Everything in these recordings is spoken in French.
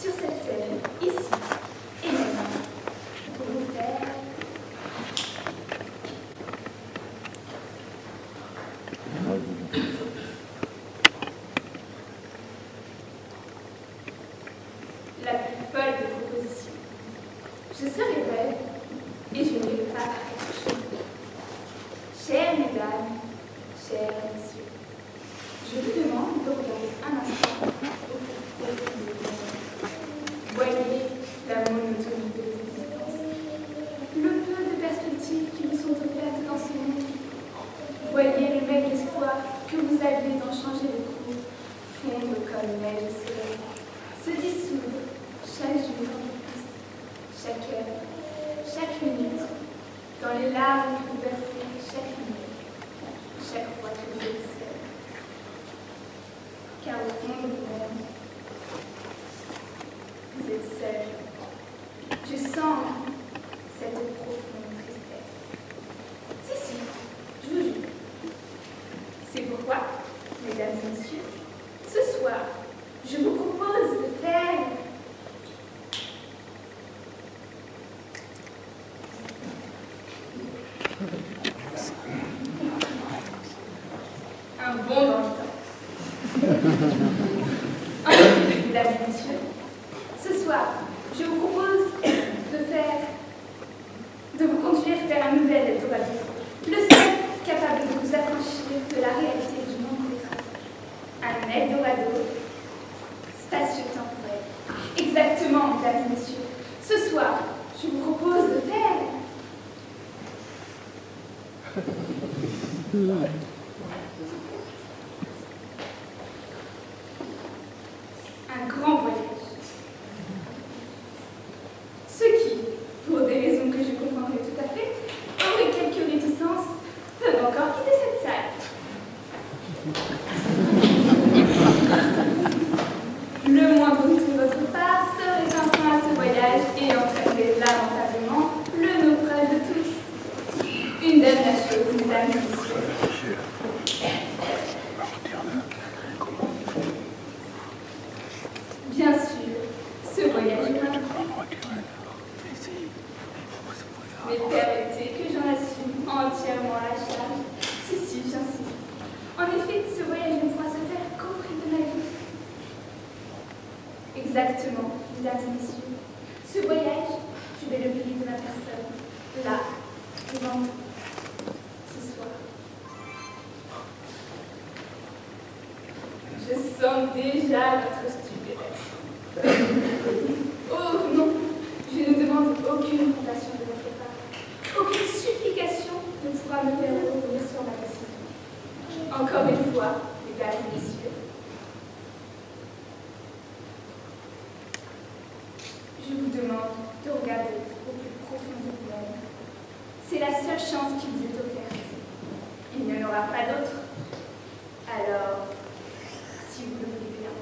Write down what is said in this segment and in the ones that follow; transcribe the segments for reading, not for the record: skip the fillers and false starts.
Sur cette scène, ici et maintenant, pour vous faire la plus folle des propositions. Je serai belle et je ne vais pas paraître chaude. Chères mesdames, chers messieurs, je vous demande de regarder un instant au plus profond de vous. Voyez la monotonie de l'existence, le peu de perspectives qui vous sont offertes dans ce monde. Voyez le maigre espoir que vous aviez d'en changer le cours, fondre comme neige au soleil, se dissoudre chaque jour un peu plus, chaque heure, chaque minute, dans les larmes que vous versez chaque minute, chaque fois que vous êtes seul. Car au fond de vous-même, vous êtes seul. Je sens en vous cette profonde tristesse. Si, je vous jure. C'est pourquoi, mesdames et messieurs, ce soir, je vous propose de faire un bond dans le temps. En effet, mesdames et messieurs, ce soir, je vous propose de vous conduire vers un nouvel Eldorado, le seul capable de vous affranchir de la réalité du monde présent. Un Eldorado spatio-temporel. Exactement, mesdames et messieurs. Ce soir, je vous propose de faire un grand voyage. Ceux qui, pour des raisons que je comprendrai tout à fait, auraient quelques réticences, peuvent encore quitter cette salle. Le moindre doute de votre part serait un frein à ce voyage et entraînerait lamentablement le naufrage de tous. Une dernière chose, mesdames et messieurs. Bien sûr, ce voyage est un mais permettez que j'en assume entièrement la charge. Si, j'insiste. En effet, ce voyage ne pourra se faire qu'au prix de ma vie. Exactement, mesdames et messieurs. Ce voyage, je vais le payer de ma personne, là, devant vous, ce soir. Je sens déjà votre stupéfaction. Oh non, je ne demande aucune compassion de votre part. Aucune supplication ne pourra me faire revenir sur ma décision. Encore une fois, mesdames et messieurs, je vous demande de regarder au plus profond de vous-même. C'est la seule chance qui vous est offerte. Il n'y en aura pas d'autre. Alors, si vous le voulez bien.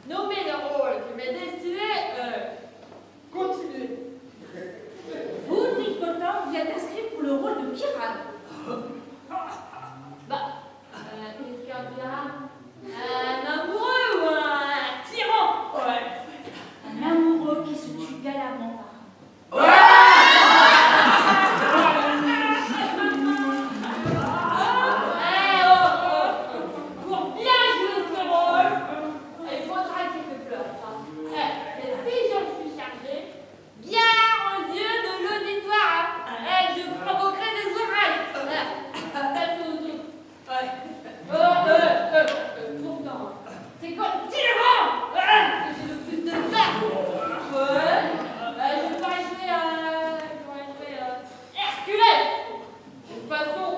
Nommez le rôle qui m'est destiné, continuez. Vous, Nicotin, vous êtes inscrit pour le rôle de pirate. Bah, qu'est-ce qu'un pirate? Un amoureux ou un tyran? Ouais. Un amoureux qui se tue galamment. Pour bien jouer ce rôle, il faudra qu'il me pleure. Mais si je suis chargée, bien aux yeux de l'auditoire, je provoquerai des orages. Pourtant, c'est comme tyran que j'ai le plus de faire. Je pourrais jouer Hercule. De toute façon,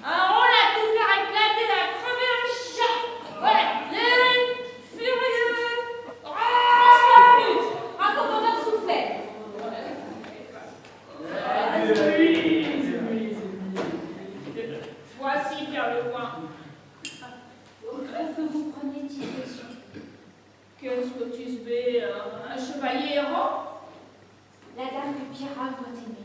un rôle à tout faire éclater, à crever un chat. Ouais, furieux, Un commandant soufflet. Voici Pierre Le Point. Que vous preniez Tisbé. Qu'est-ce que Tisbé, un chevalier errant? La dame du pirate doit aimer.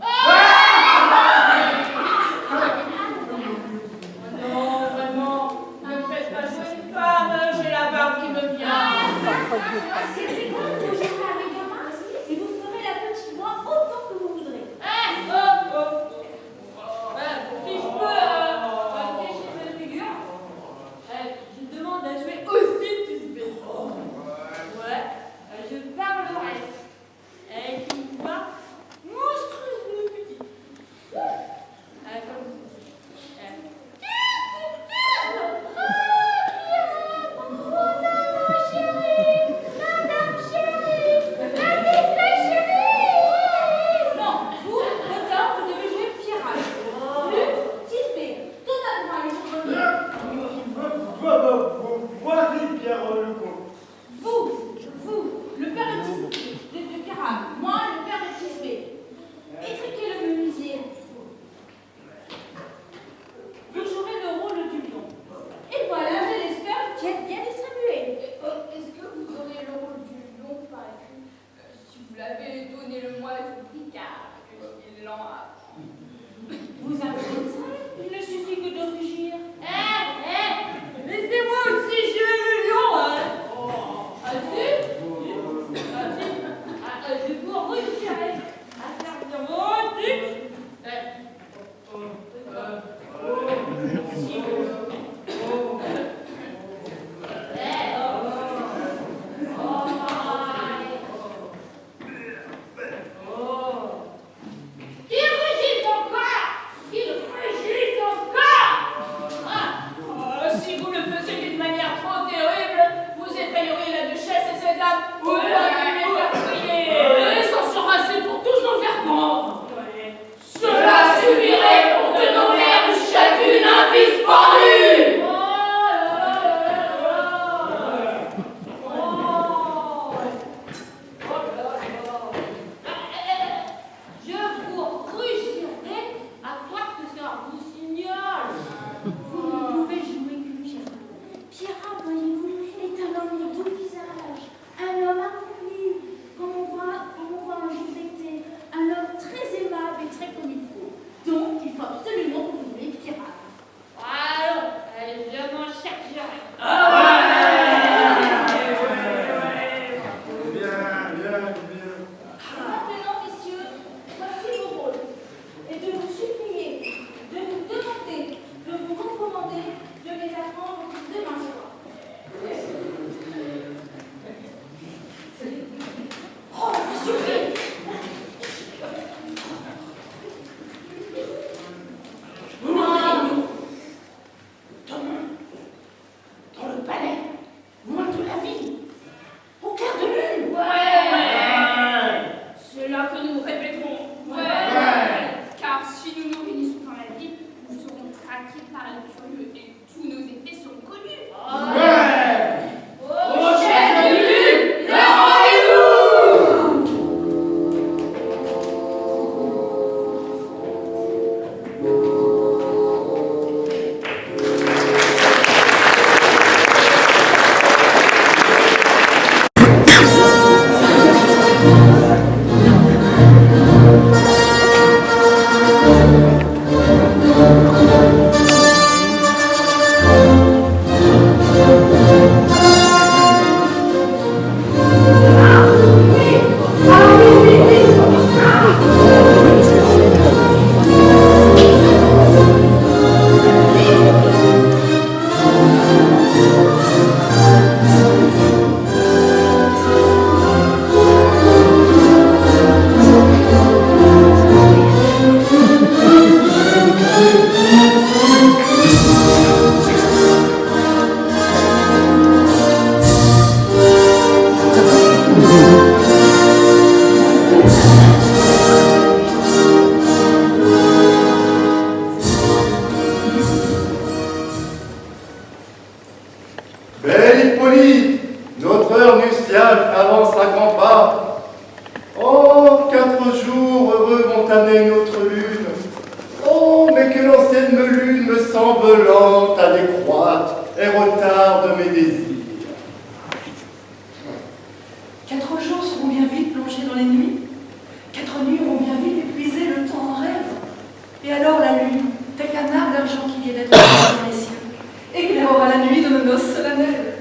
Non, vraiment, ne me faites pas jouer une femme, j'ai la barbe qui me vient. C'est très grave, vous jouerez avec un masque et vous ferez la petite voix autant que vous voudrez. Si je peux cacher ma figure, je demande à jouer aussi Tisbé. Ouais, je parlerai avec une voix monstrueusement petite. Non, vous, autant, vous devez jouer pirate. Plus, Tisbé, tout à droit, les premiers. Voici Pierre Le Comte. Vous, le père de Tisbé, de pirate. Moi, le père de Tisbé. Étriquez le menuisier. Vous jouerez le rôle du lion. Et voilà, je l'espère, qui est bien distribué. Est-ce que vous aurez le rôle du lion par écrit? Si vous l'avez, donnez-le-moi, je vous prie, car je suis lent à... Vous avez ça? Il ne suffit que de rugir. Laissez-moi aussi jouer le lion, je vous retirer à faire de mon duc. Qu'il rugisse encore! Qu'il rugisse encore! Si vous le faisiez d'une manière trop terrible, vous effrayeriez la duchesse et ses dames. Vous pourriez les faire prier. Ça sera assez pour tous nous faire prendre. Cela suffirait pour te nommer chacune un fils pendu. Je vous rugirai à voir que ça vous signale. Vous ne pouvez jouer que Pierre. Pierre, voyez-vous, est un homme de doux visage, un homme accompli, comme on voit un jour d'été, un homme très aimable et très comme il faut. Donc, il faut absolument que vous jouiez Pierre. Alors, je m'en chercherai. Maintenant, messieurs, voici vos rôles. Et de vous supplier, de vous demander, de vous recommander de les apprendre demain soir. Oh, ça suffit! Dans le palais, loin de la ville, au clair de lune. C'est là que nous répéterons. Car si nous nous réunissons dans la ville, nous serons traqués par les curieux et tous nos effets seront connus. Prochaine lune, le rendez-vous. lente à décroître et retarde mes désirs. 4 jours seront bien vite plongés dans les nuits. 4 nuits auront bien vite épuisé le temps en rêve. Et alors la lune, tel qu'un arbre d'argent qui vient d'être dans les cieux, éclairera la nuit de nos noces solennelles.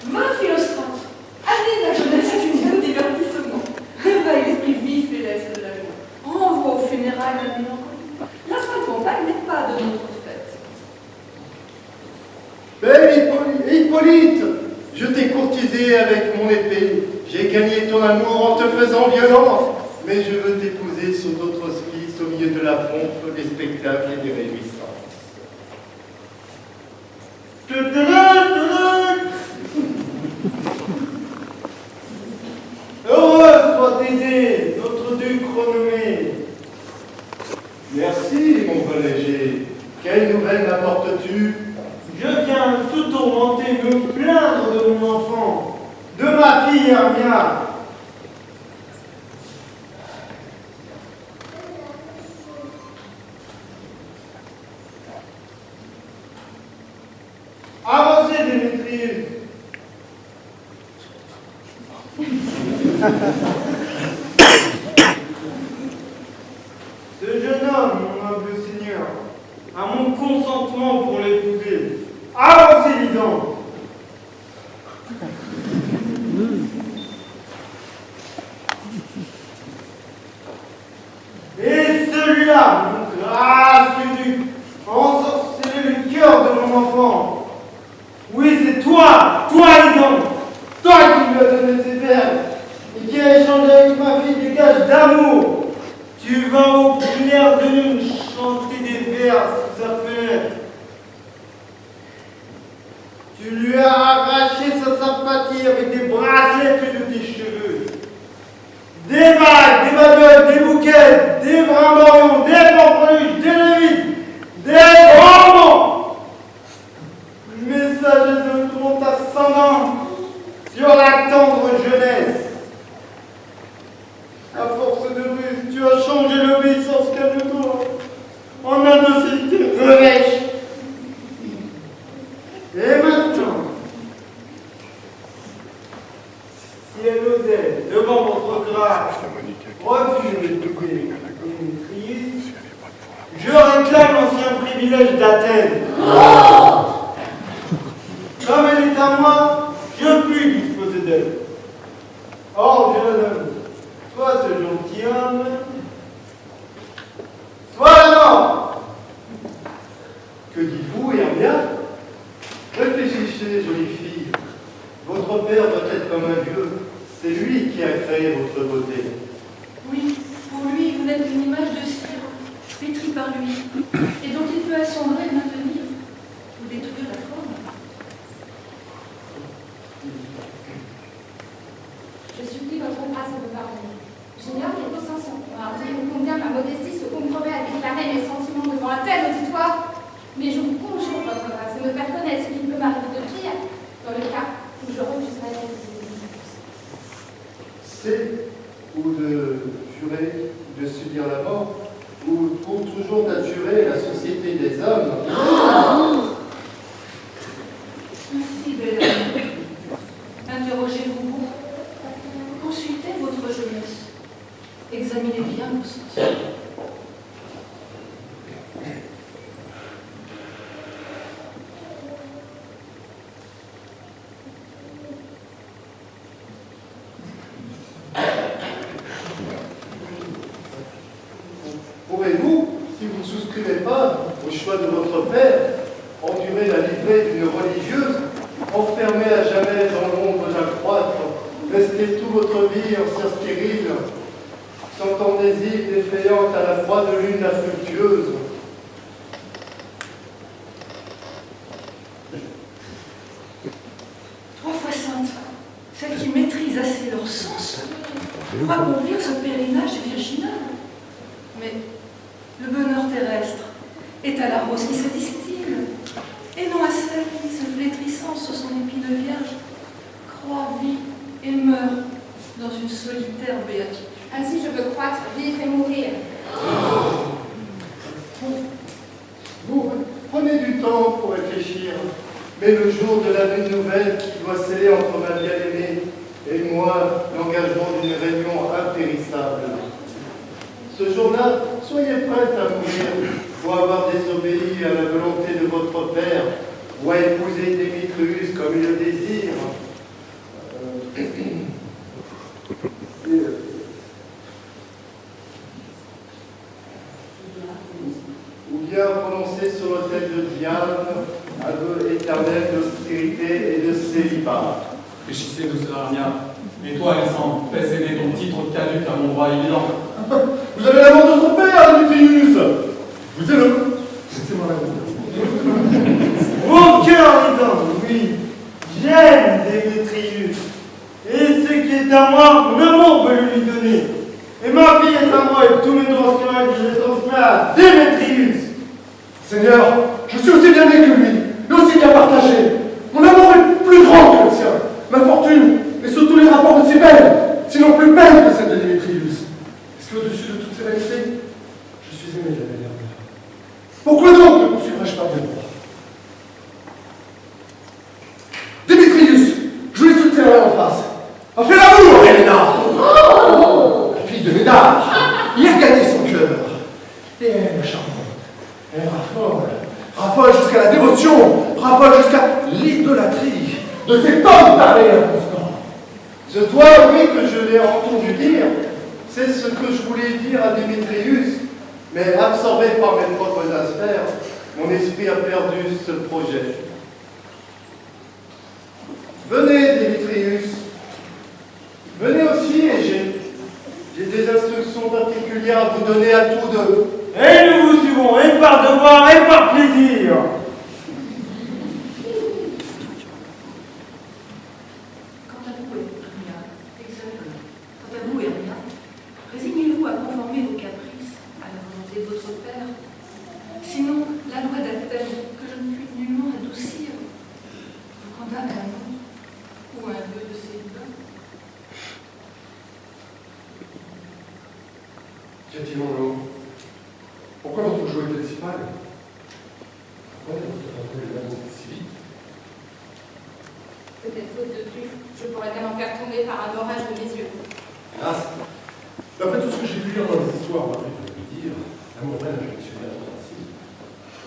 20 Philostrates, année de la jeunesse est une de divertissement. Réveille l'esprit vif et l'est de la joie. Renvoie aux funérailles la mélancolie. La fin de campagne n'est pas de notre fête. Belle Hippolyte, je t'ai courtisé avec mon épée. J'ai gagné ton amour en te faisant violence. Mais je veux t'épouser sur d'autres auspices au milieu de la pompe, des spectacles et des réjouissances. Heureux soit Thésée, notre duc renommé. Merci, mon bon léger. Quelle nouvelle m'apportes-tu? Je viens tout tourmenter, me plaindre de mon enfant, de ma fille Hermia. Avancez, Démétrius. Ce jeune homme, mon noble seigneur, a mon consentement pour l'épouser. Avancez, disant. Et celui-là, mon gracieux duc, a ensorcelé le cœur de mon enfant. Oui, c'est toi, disant, toi qui lui as donné ses perles et qui as échangé avec ma fille des gages d'amour. Tu vas aux prières de lune chanter des vers sous sa fenêtre. Tu lui as arraché sa sympathie avec des bracelets faits de tes cheveux. Des bagues, des babioles, des bouquets, des brimborions, des pamplemuches, des lévites, des romans. Messager de ton ascendant sur la tendre jeunesse. À force de ruse, tu as changé l'obéissance calme-toi en indocilité revêche. Et maintenant, si elle osait, devant votre grâce, refuser d'épouser Démétrius, je réclame l'ancien privilège d'Athènes. Comme elle est à moi, je puis disposer d'elle. Or, je la donne soit ce gentilhomme, soit la mort. Que dites-vous, Hermia? Réfléchissez, jolie fille. Votre père doit être comme un dieu. C'est lui qui a créé votre beauté. Oui, pour lui, vous n'êtes qu'une image de cire, pétrie par lui, et dont il peut assombrer et maintenir, ou détruire la forme. Je supplie votre grâce de me pardonner. J'ignore quel consentement combien ma modestie se compromet à déclarer mes sentiments devant un tel auditoire. Mais je vous conjure votre grâce de me faire connaître ce qui peut m'arriver de pire dans le cas où je refuserais d'épouser Démétrius. C'est ou de jurer de subir la mort, ou pour toujours d'assurer la société des hommes. Ainsi, belle amie, interrogez-vous beaucoup, consultez votre jeunesse, examinez bien vos sentiments. Pourrez-vous, si vous ne souscrivez pas au choix de votre père, endurer la livrée d'une religieuse, enfermée à jamais dans l'ombre d'un cloître, rester toute votre vie ancien stérile, sentant désir défaillante à la froide lune affructueuse? Trois fois sainte, celle qui maîtrise assez leur sens pour accomplir ce pèlerinage virginal. Mais le bonheur terrestre est à la rose qui se distille, et non à celle qui, se flétrissant sur son épi de vierge, croît, vit et meurt dans une solitaire béatitude. Ainsi, je veux croître, vivre et mourir. Vous prenez du du temps pour réfléchir, mais le jour de la nouvelle qui doit sceller entre ma bien-aimée et moi l'engagement d'une réunion impérissable. Ce jour-là, soyez prête à mourir pour avoir désobéi à la volonté de votre père ou à épouser Démétrius comme il le désire. Ou bien prononcer sur l'autel de Diane un vœu éternel d'austérité et de célibat. Réfléchissez de cela, Armia. Et toi, Alexandre, fais céder ton titre caduc à mon droit évident. Vous avez la mort de son père, Démétrius. Vous êtes le. Laissez-moi la mort. Mon cœur, Lisandre, oui, j'aime Démétrius. Et ce qui est à moi, mon amour peut lui donner. Et ma fille est à moi et tous mes droits sur elle, je les transmets à Démétrius. Seigneur, je suis aussi bien né que lui, et aussi bien partagé. Mon amour est plus grand que le sien. Ma fortune est sous tous les rapports aussi belle, sinon plus belle que celle de Démétrius. Est-ce qu'au-dessus de toutes ces vérités, je suis aimé de la meilleure mère? Pourquoi donc ne poursuivrais-je pas mes droits? Démétrius, je lui soutiens en face. A fait l'amour, Helena! Oh, la fille de Médard, il a gagné son cœur. Et elle est charmante. Elle raffole jusqu'à la dévotion, raffole jusqu'à l'idolâtrie de cet homme taré et inconstant. Je dois, oui, que je l'ai entendu dire. C'est ce que je voulais dire à Démétrius, mais absorbé par mes propres affaires, mon esprit a perdu ce projet. Venez, Démétrius. Venez aussi, et j'ai des instructions particulières à vous donner à tous deux. Et nous vous suivons, et par devoir, et par plaisir. Quant à vous, Hermia, exactement. Quant à vous, Hermia, résignez-vous à conformer vos caprices à la volonté de votre père. Sinon, la loi d'Athènes, que je ne puis nullement adoucir, vous condamne à la mort ou à un vœu de célibat. Qu'y a-t-il, mon homme? Pourquoi votre joie est-elle si pâle? Pourquoi vous faites les mains si vite? Peut-être faute de plus, je pourrais bien en faire tomber par un orage de mes yeux. Hélas, d'après tout ce que j'ai pu lire dans les histoires, m'a fait de dire, l'amour vrai n'a jamais suivi la ainsi.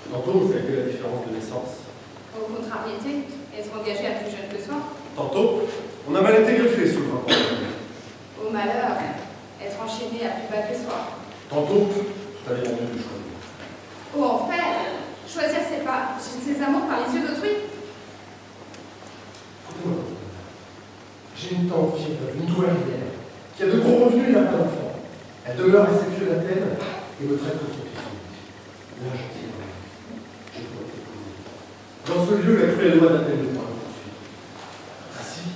Tantôt, ça a été la différence de naissance. Aux contrariétés, être engagé à plus jeune que soi. Tantôt, on a mal été greffé sous le rapport. Au malheur, être enchaîné à plus bas que soi. Tantôt, t'avais rendu le choix. Au enfer, choisir ses amants par les yeux d'autrui. Écoutez-moi, j'ai une tante qui est veuve, une douairière, qui a de gros revenus et n'a pas d'enfant. Elle demeure respectueuse d'Athènes et me traite comme son fils unique. Bien gentil, je dois t'épouser. Dans ce lieu, la cruelle loi d'Athènes ne pourra me poursuivre. Ainsi,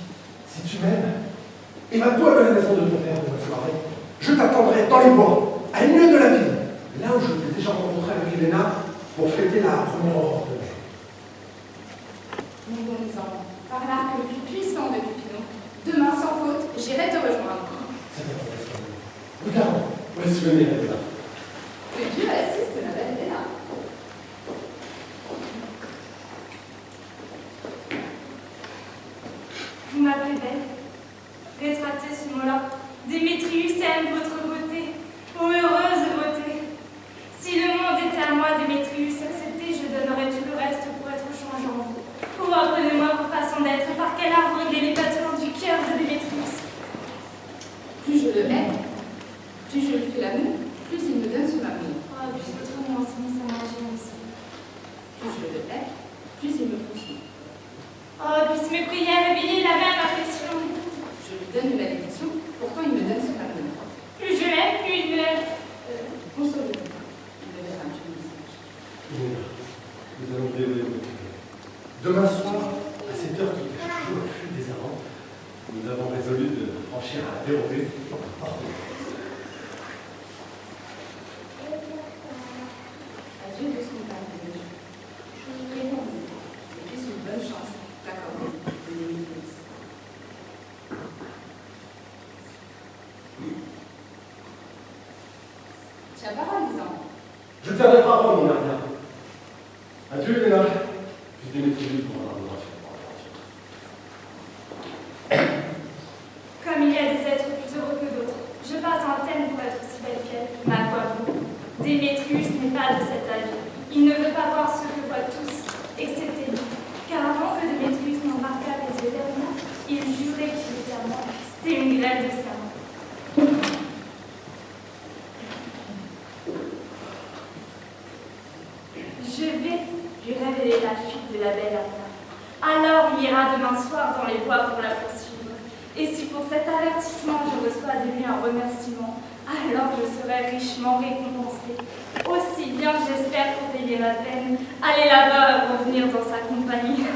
si tu m'aimes, émane-toi de la maison de ton père de ma soirée. Je t'attendrai dans les bois, à une lieue de la ville, là où je t'ai déjà rencontré avec Helena pour fêter la première aurore de juin. Mon bon Lisandre, par l'arc le plus puissant de Cupidon, demain sans faute, j'irai te rejoindre. C'est ta promesse. Regarde, voici le nez, Helena. Que Dieu assiste ma belle Léna. Vous m'appelez belle. Rétractez ce mot-là. Démétrius aime votre beauté. Ô heureuse beauté. Si le monde était à moi, Démétrius, accepté, je donnerais tout le reste pour être changé en vous. Oh, apprenez-moi vos façons d'être. Par quel arbre les battements du cœur de Démétrius. Plus je le hais, plus je lui fais l'amour, plus il me donne son amour. Oh, puis votre nom enseigne sa magie aussi. Plus je le hais, plus il me poursuit. Oh, puis mes prières réveillent la même affection. Je lui donne une malédiction, pourtant il me donne son amour. Plus je l'aime, plus il me l'aime. Console-le. Il me verra un joli visage. Helena, nous allons dérouler notre prière. Demain soir, à cette heure qui cache toujours le flux des amants, nous avons résolu de franchir à la dérobée la porte. Adieu de son père de Dieu. Je vous prie pour vous, et puis une bonne chance d'accorder de Démétrius. Tiens parole, Lisandre. Je tiendrai parole, mon Armia. Adieu, Helena. Puis Démétrius pour l'adoration. Comme il y a des êtres plus heureux que d'autres, je passe en Athènes pour être aussi belle qu'elle. Ma quoi vous? Démétrius n'est pas de cet avis. Il ne veut pas voir ce que voient tous, excepté lui. Car avant que Démétrius n'embarquât les yeux vers moi, il jurait qu'il était à moi. C'était une grève de serment. Je vais lui révéler la fuite de la belle Anna. Alors il ira demain soir dans les bois pour la poursuivre. Et si pour cet avertissement je reçois de lui un remerciement, alors je serai richement récompensée. Aussi bien j'espère pour payer ma peine, aller là-bas et revenir dans sa compagnie.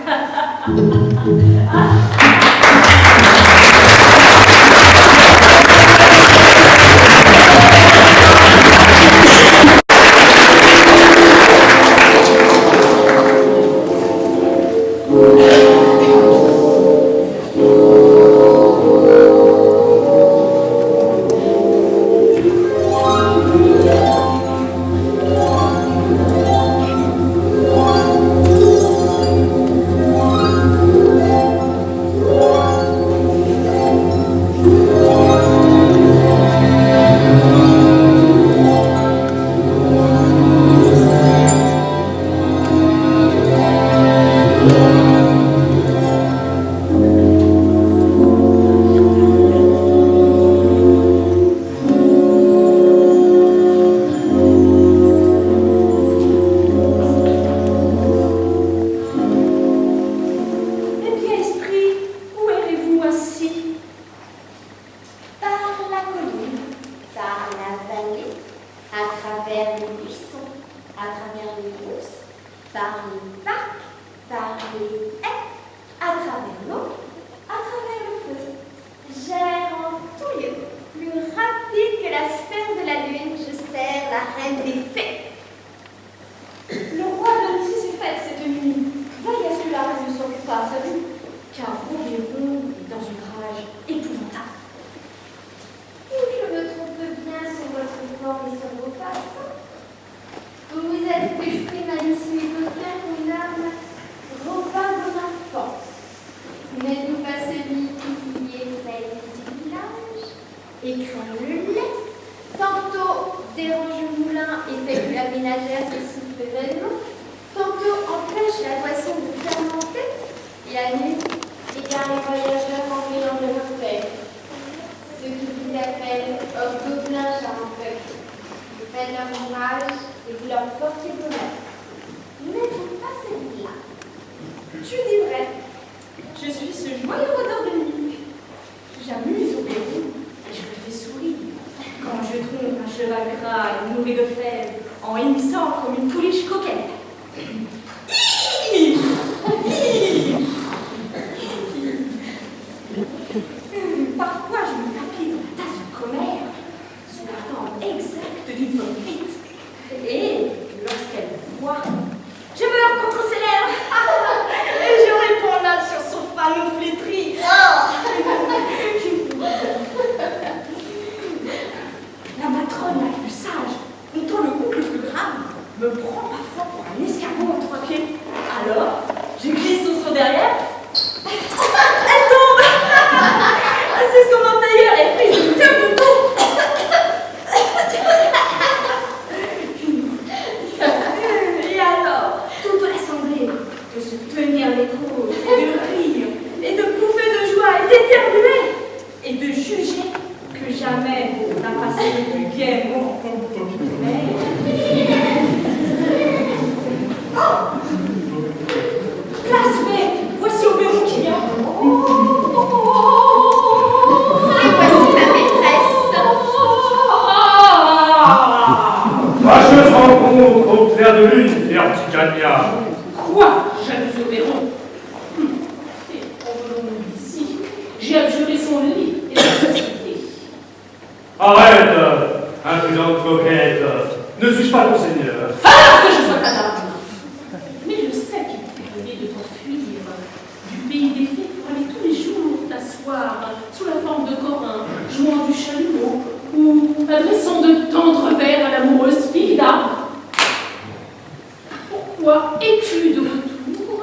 Pourquoi es-tu de retour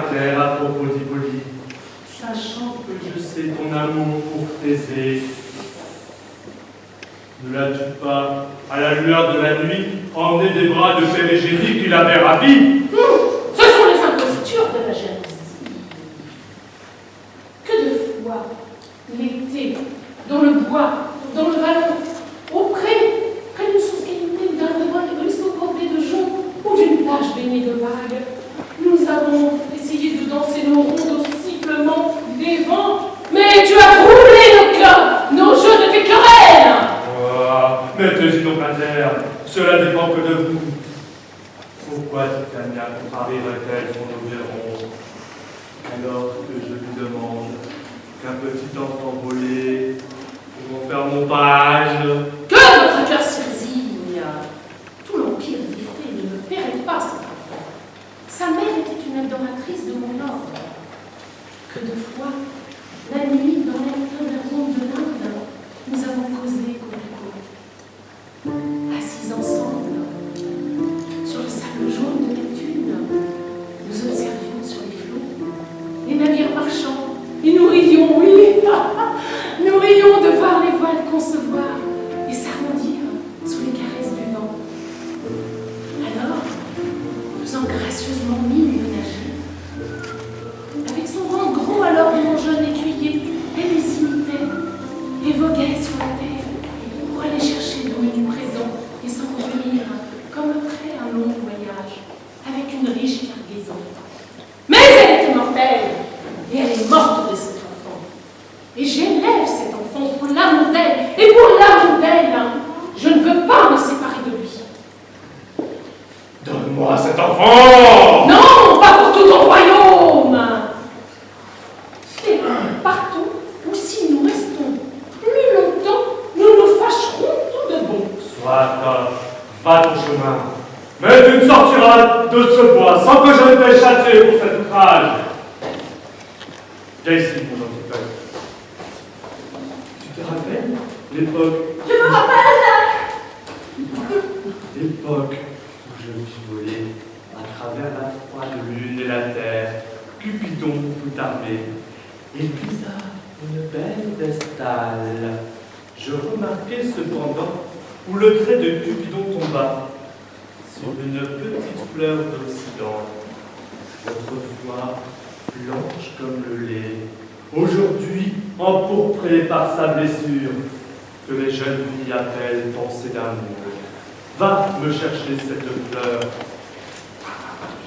caractère à propos d'Hippolyte, sachant que je sais ton amour pour Thésée. Ne l'as-tu pas, à la lueur de la nuit, emmené des bras de Périgénie qui l'avait ravi? Ce sont les impostures de la jalousie. Que de fois, l'été, dans le bois, dans le vallon, près d'une source cailloutée ou d'un ruisseau bordé de joncs ou d'une plage baignée de vagues, nous avons essayé de danser nos rondes au sifflement des vents. Mais tu as troublé nos cœurs, nos jeux de tes querelles. Mettez-y donc à terre, cela dépend que de vous. Pourquoi Titania contrarierait-elle son obéron, alors que je lui demande qu'un petit enfant volé pour en faire mon page? Que votre cœur s'y résigne. Tout l'empire des fées ne me paierait pas cet enfant. Sa mère était une adoratrice de mon ordre. Que de fois, la nuit, dans les rondes de l'Inde, nous avons causé côte à côte. Assis ensemble, sur le sable jaune de Neptune, nous observions sur les flots les navires marchands et nous rions, oui, nous rions de voir les voiles concevoir et s'arrondir sous les caresses du vent. Alors, faisant gracieusement mine de nager, avec son vent gros alors de mon jeune écuyer, elle les imitait et voguait sur la terre pour aller chercher d'où nous présents et s'en revenir comme après un long voyage avec une riche cargaison. Mais elle était mortelle et elle est morte de cet enfant. Et j'élève cet enfant pour l'amour d'elle et pour l'amour d'elle. Je ne veux pas me séparer de lui. Donne-moi cet enfant! Non, pas pour tout ton royaume. C'est partout où si nous restons plus longtemps, nous nous fâcherons tout de bon. Soit, va ton chemin. Mais tu ne sortiras de ce bois sans que je ne t'ai châtié pour cet outrage. Viens ici, mon gentil père. Tu te rappelles l'époque? Je me rappelle. L'époque où je vis voler à travers la froide lune et la terre, Cupidon tout armé. Il visa une belle vestale. Je remarquai cependant où le trait de Cupidon tomba sur une petite fleur d'Occident, autrefois blanche comme le lait, aujourd'hui empourprée par sa blessure, que les jeunes filles appellent pensée d'amour. Va me chercher cette fleur.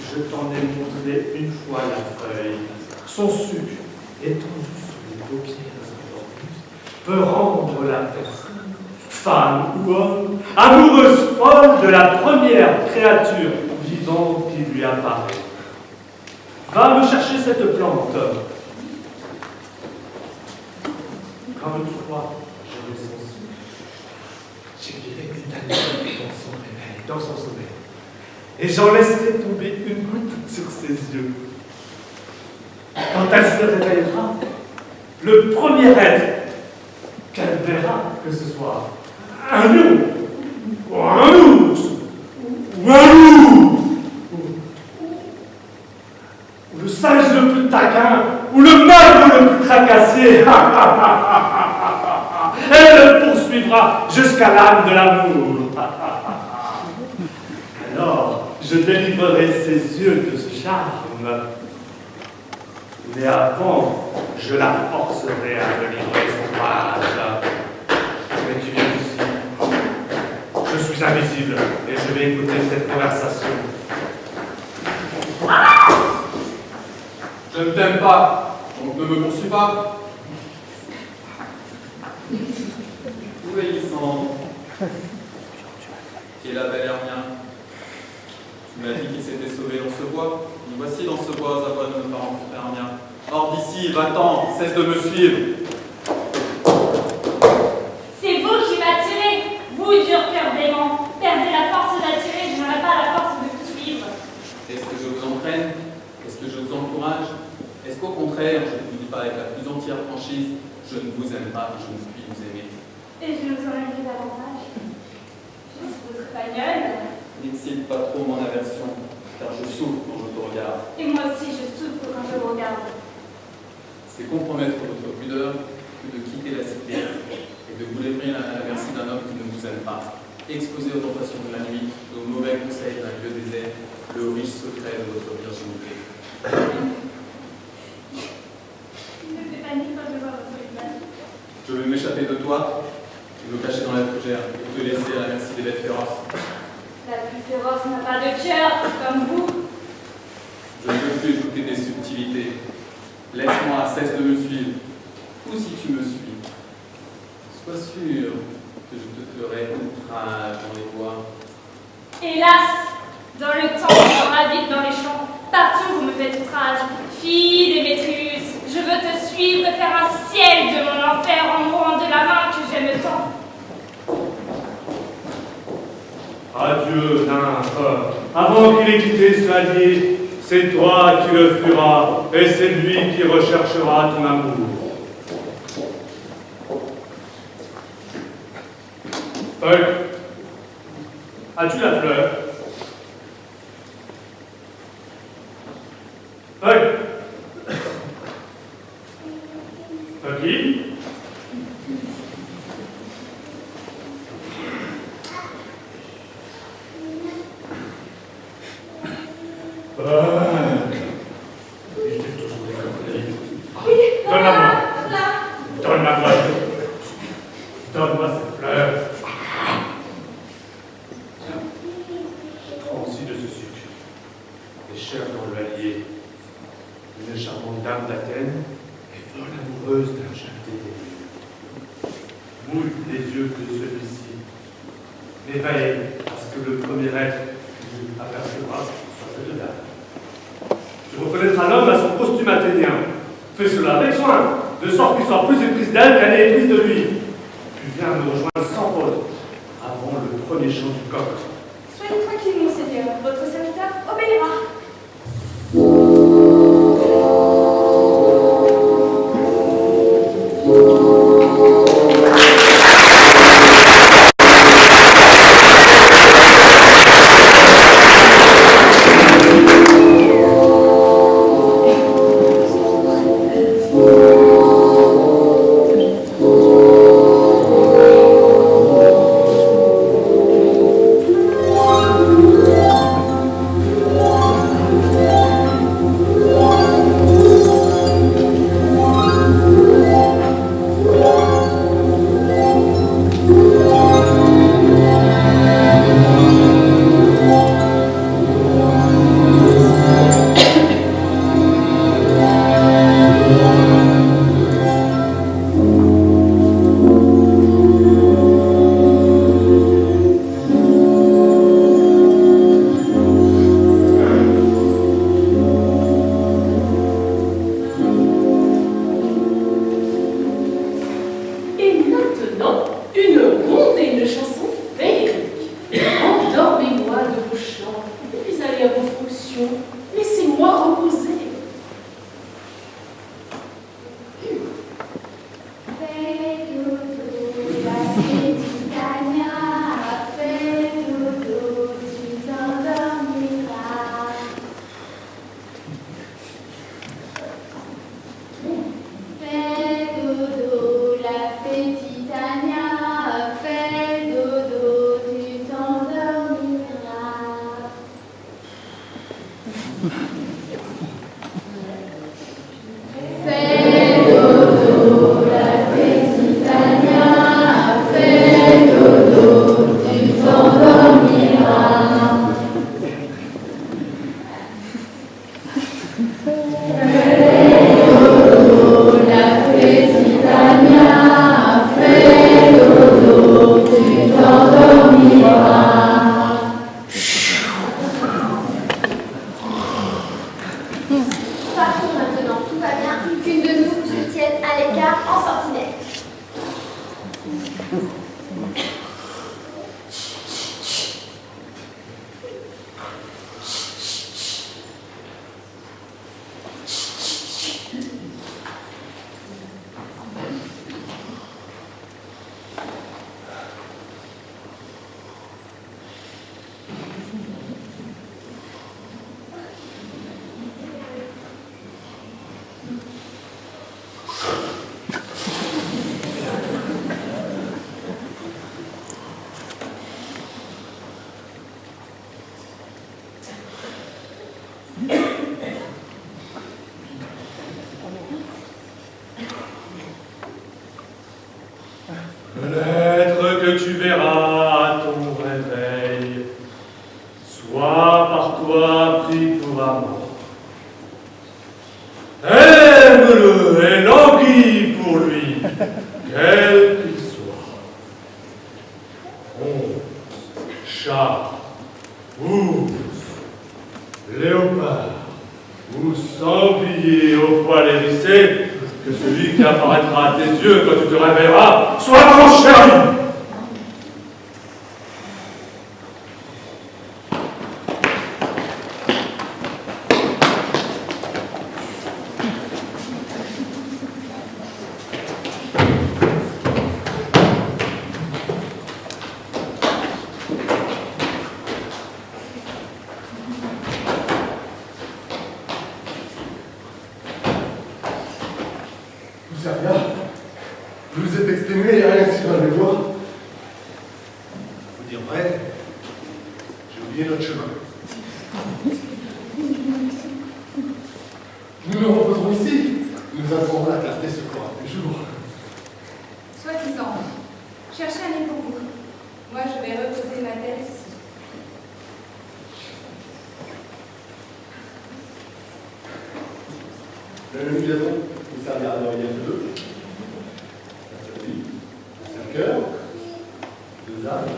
Je t'en ai montré une fois la feuille. Son sucre, étendu sur les paupières endormies, peut rendre la personne, femme ou homme, amoureuse folle de la première créature vivante qui lui apparaît. Va me chercher cette plante. Quand une fois j'aurai son sucre, j'écrirai Titania dans son réveil, dans son sommeil, et j'en laisserai tomber une goutte sur ses yeux. Quand elle se réveillera, le premier être qu'elle verra, que ce soit un lion, ou un ours, ou un loup, ou le singe le plus taquin, ou le magot le plus tracassier, elle le poursuivra jusqu'à l'âme de l'amour. Alors, je délivrerai ses yeux de ce charme. Mais avant, je la forcerai à me livrer son page. Mais tu viens ici. Je suis invisible et je vais écouter cette conversation. Je ne t'aime pas, donc ne me poursuis pas. Où est Lysandre? Qui est la belle Hermia? Tu m'as dit qu'il s'était sauvé dans ce bois. Nous voici dans ce bois aux abois de nos parents, Hermia. Hors d'ici, va-t'en, cesse de me suivre. C'est vous qui m'attirez, vous, dur cœur dément. Perdez la force d'attirer, je n'aurai pas la force de vous suivre. Est-ce que je vous entraîne? Est-ce que je vous encourage? Est-ce qu'au contraire, je ne vous dis pas avec la plus entière franchise, je ne vous aime pas, je ne puis vous aimer? Et je vous en aimerai davantage. Je suis votre espagnole. N'excite pas trop mon aversion. car je souffre quand je te regarde. Et moi aussi, je souffre quand je vous regarde. C'est compromettre votre pudeur que de quitter la cité et de vous livrer à la merci d'un homme qui ne vous aime pas. Exposé aux tentations de la nuit, aux mauvais conseils d'un lieu désert, le riche secret de votre virginité. Il me fait panique quand je vois votre visage. Je veux m'échapper de toi, et me cacher dans la fougère, et te laisser à la merci des bêtes féroces. La plus féroce n'a pas de cœur, comme vous. Je ne veux plus écouter tes subtilités. Laisse-moi, cesse de me suivre. Ou si tu me suis, sois sûr que je te ferai outrage dans les bois. Hélas, dans le temps, dans la ville, dans les champs, partout vous me faites outrage. Fille Démétrius, je veux te suivre et faire un ciel de mon enfer en mourant de la main que j'aime tant. Adieu, nymphe. Avant qu'il ait quitté ce allié, c'est toi qui le fuiras, et c'est lui qui recherchera ton amour. Paul, as-tu la fleur? Paul, qui? Donne-la-moi. Donne-la-moi. Donne-moi cette fleur. Tiens. Prends aussi de ce sucre. Et cherche dans le allié une charmante dame d'Athènes et folle amoureuse d'un jeune dédaigneux. Mouille les yeux de celui-ci. M'éveille à ce que le premier être qui nous apercevra soit cette dame. Tu reconnaîtras l'homme à son costume athénien. Fais cela avec soin, de sorte qu'il soit plus éprise d'elle qu'elle n'est éprise de lui. Tu viens me rejoindre sans faute, avant le premier chant du coq. Soyez tranquille, monseigneur, votre serviteur obéira. Peut-être que tu verras à ton réveil, soit par toi pris pour amant. Aime-le et languis pour lui, quel qu'il soit. Onze, chat, ours, léopard ou sanglier au poil hérissé, que celui qui apparaîtra à tes yeux quand tu te réveilleras soit ton chéri. Vous savez bien, vous êtes exténué et rien si dans les bois. Vous dire vrai, j'ai oublié notre chemin. Nous nous reposerons ici. Nous attendrons la clarté ce courant du jour. Soi-disant, cherchez un lit pour vous. Moi, je vais reposer ma tête ici. Le gazon vous servira de rien que deux. Un seul lit, un seul cœur, deux âmes,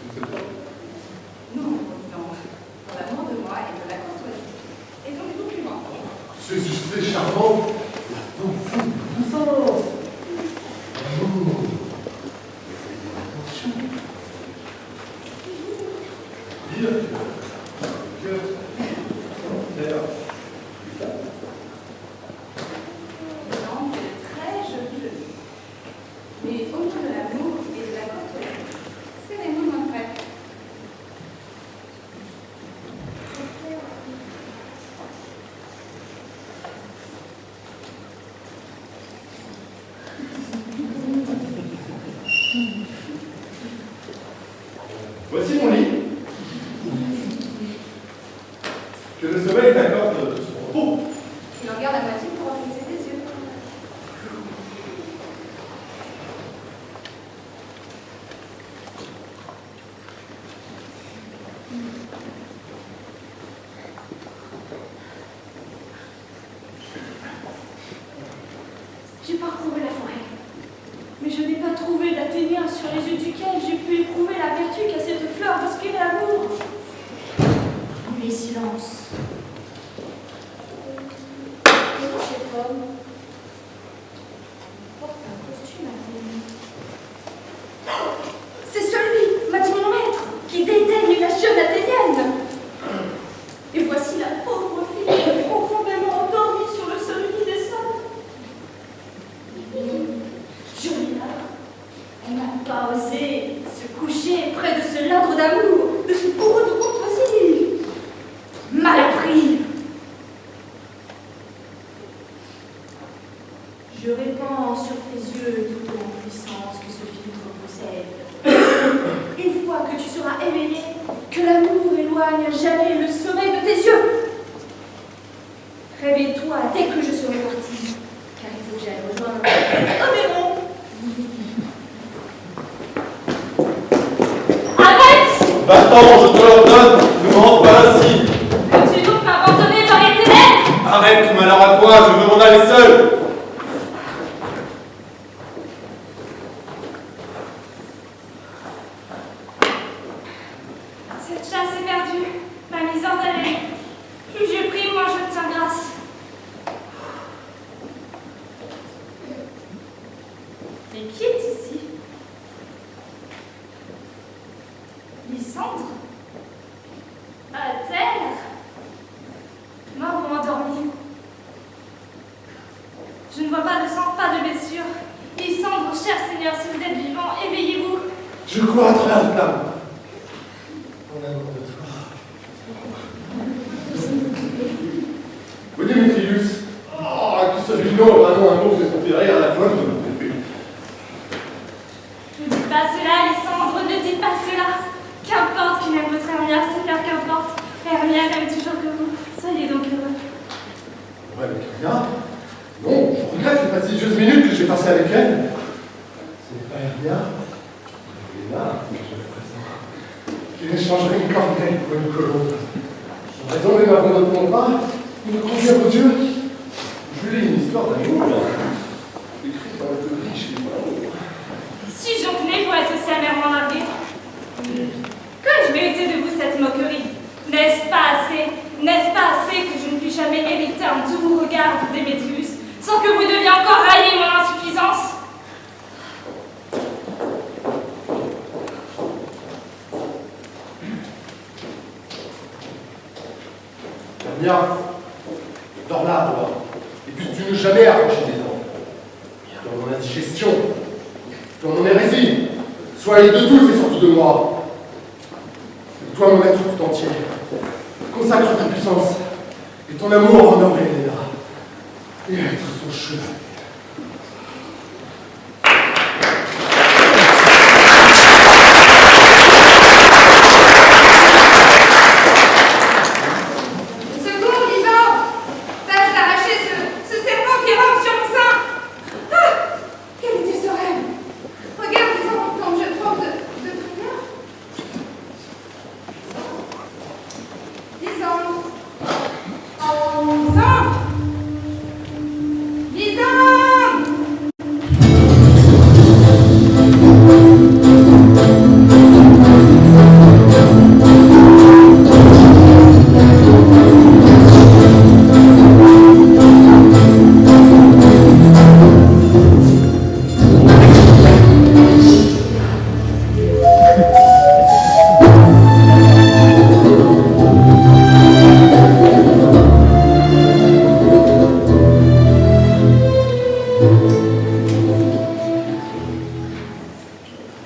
une seule porte. Non, disons, pour l'amour de moi et de la courtoisie. Et donc, compliment. C'est charmant. Donc, c'est puissance. Amour. Attention. Dire que le cœur, d'ailleurs, Très joli jeu. Mais au nom de l'amour et de la courtoisie, c'est les mots moins près. voici mon lit. Que le sommeil t'accorde son repos. Tu en gardes la moitié pour apaiser tes yeux. J'ai parcouru la forêt, mais je n'ai pas trouvé d'Athénien sur les yeux duquel j'ai pu éprouver la vertu qu'a cette fleur parce qu'est l'amour. Mais silence. Et cet homme porte un costume athénien. C'est celui, m'a dit mon maître, qui dédaigne la jeune athénienne. Et voici la pauvre fille profondément endormie sur le seul lit des sables. Jolie là, elle n'a pas osé se coucher près de ce ladre d'amour, de ce bourreau de courtoisie. Mal appris. Je répands sur tes yeux toute l'impuissance que ce filtre possède. Une fois que tu seras éveillé, que l'amour éloigne jamais le sommeil de tes yeux. Réveille-toi dès que je serai partie, car il faut que j'aille rejoindre Oméron. Arrête! Va-t'en, je te l'ordonne, ne rentre pas ainsi. Veux-tu donc m'abandonner dans les ténèbres? Arrête, tout malheur à toi, je veux m'en aller seul. Cette chasse est perdue, ma mise en danger. Plus je prie, moins je tiens grâce. Mais qui est ici? Lysandre? À terre? Mort ou endormi? Je ne vois pas de sang, pas de blessure. Lysandre, cher Seigneur, si vous êtes vivant, éveillez-vous. Je cours à travers la flamme. En amour de toi. Oui, Démétrius. Oh, tout ce vino, vraiment un mot, vous êtes compéré à la fois. Ne dites pas cela, Lysandre, ne dites pas cela. Qu'importe qu'il aime votre Hermia, Seigneur, qu'importe. Hermia l'aime toujours que vous. Soyez donc heureux. Ouais, avec rien. Non, je regrette les fastidieuses minutes que j'ai passées avec elle. C'est pas Hermia, Léna, je le présente, qui échangerait une corneille pour une colombe. En raison même avant notre combat, il me convient aux yeux. Je lis une histoire d'amour, écrite par le plus riche des moi. Si j'en tenais pour être aussi amèrement largué. Que je méritais de vous cette moquerie. N'est-ce pas assez que je ne puis jamais hériter un doux regard de Démétrius, sans que vous deviez encore railler mon insuffisance? Hermia, dors là, toi, et puisses-tu ne jamais arracher tes dents. Dans mon indigestion, dans mon hérésie, sois aidé de tous et surtout de moi. Toi, mon être tout entier, consacre ta puissance et ton amour en honorer Léna et être son cheveu. Secours, Lisant! Tâche d'arracher ce serpent qui rampe sur mon sein! Ah! Quel était ce rêve? Regarde, Lisant, comme je tremble de frayeur. Lisant! Lisant!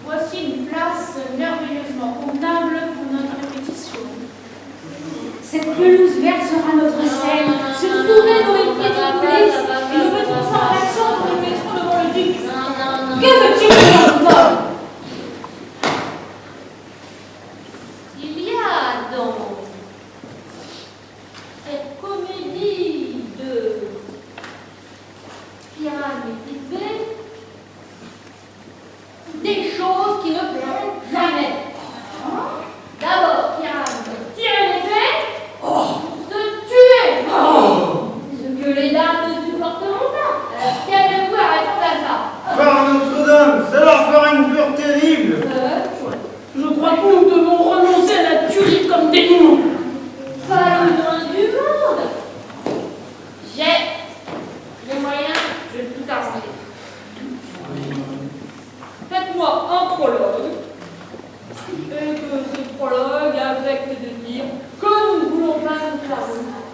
Voici une place merveilleusement convenable pour notre répétition. Cette pelouse verte sera notre scène. Ce fourré aurait pu être coulé. Et nous mettrons ça en action pour le mettrons devant le duc. Que veux-tu faire encore? Il y a dans cette comédie de Pyrrhane et Thisbé des choses qui ne plaisent jamais. D'abord, Pyrrhane tirer l'épée, se tuer. Ce que les dames ne supporteront pas. Qu'avez-vous à répondre à ça? Par Notre-Dame, ça leur fera une peur terrible. Je crois que nous devons renoncer à la tuerie comme des loups. Pas le moins du monde. J'ai les moyens, je vais tout arranger. Faites-moi un prologue. Et que ce prologue affecte de dire que nous ne voulons pas nous faire de mal.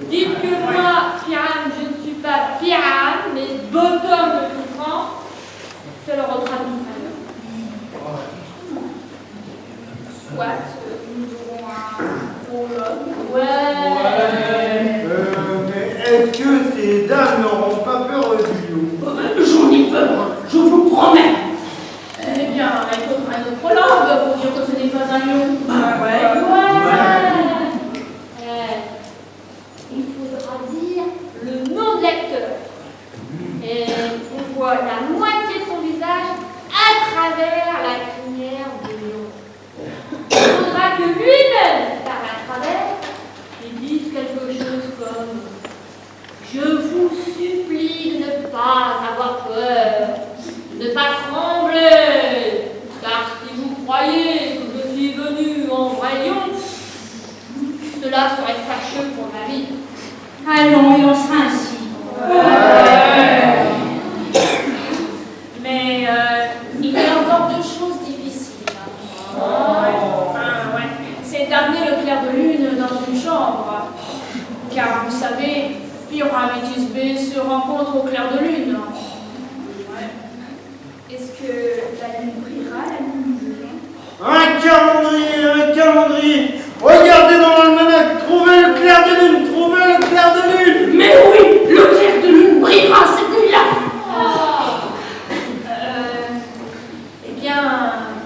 Dites que moi, Pyrrhane, je ne suis pas Pyrrhane, mais Bottom de Souffrant. C'est le retraduit. Soit nous aurons un prologue. Ouais. Mais est-ce que ces dames n'auront pas peur du loup? J'en ai peur, je vous promets. Eh bien, il faudra un autre prologue pour dire que ce n'est pas un lion. Ouais. Il faudra dire le nom de l'acteur. Et on voit la moitié de son visage à travers la crinière du lion. Il faudra que lui-même, par à travers, il dise quelque chose comme « Je vous supplie de ne pas avoir peur, de ne pas trembler, car si vous croyez que je suis venu en vrai lion, cela serait fâcheux pour ma vie. » Allons, il en sera ainsi. Mais il y a encore deux choses difficiles. C'est d'amener le clair de lune dans une chambre. Car vous savez, Pyrrhane et Thisbé se rencontrent au clair de lune. Est-ce que la lune brillera, la lune brillera? Un calendrier. Regardez dans l'almanach, trouvez le clair de lune, trouvez le clair de lune. Mais oui, le clair de lune brillera cette nuit-là. Eh bien,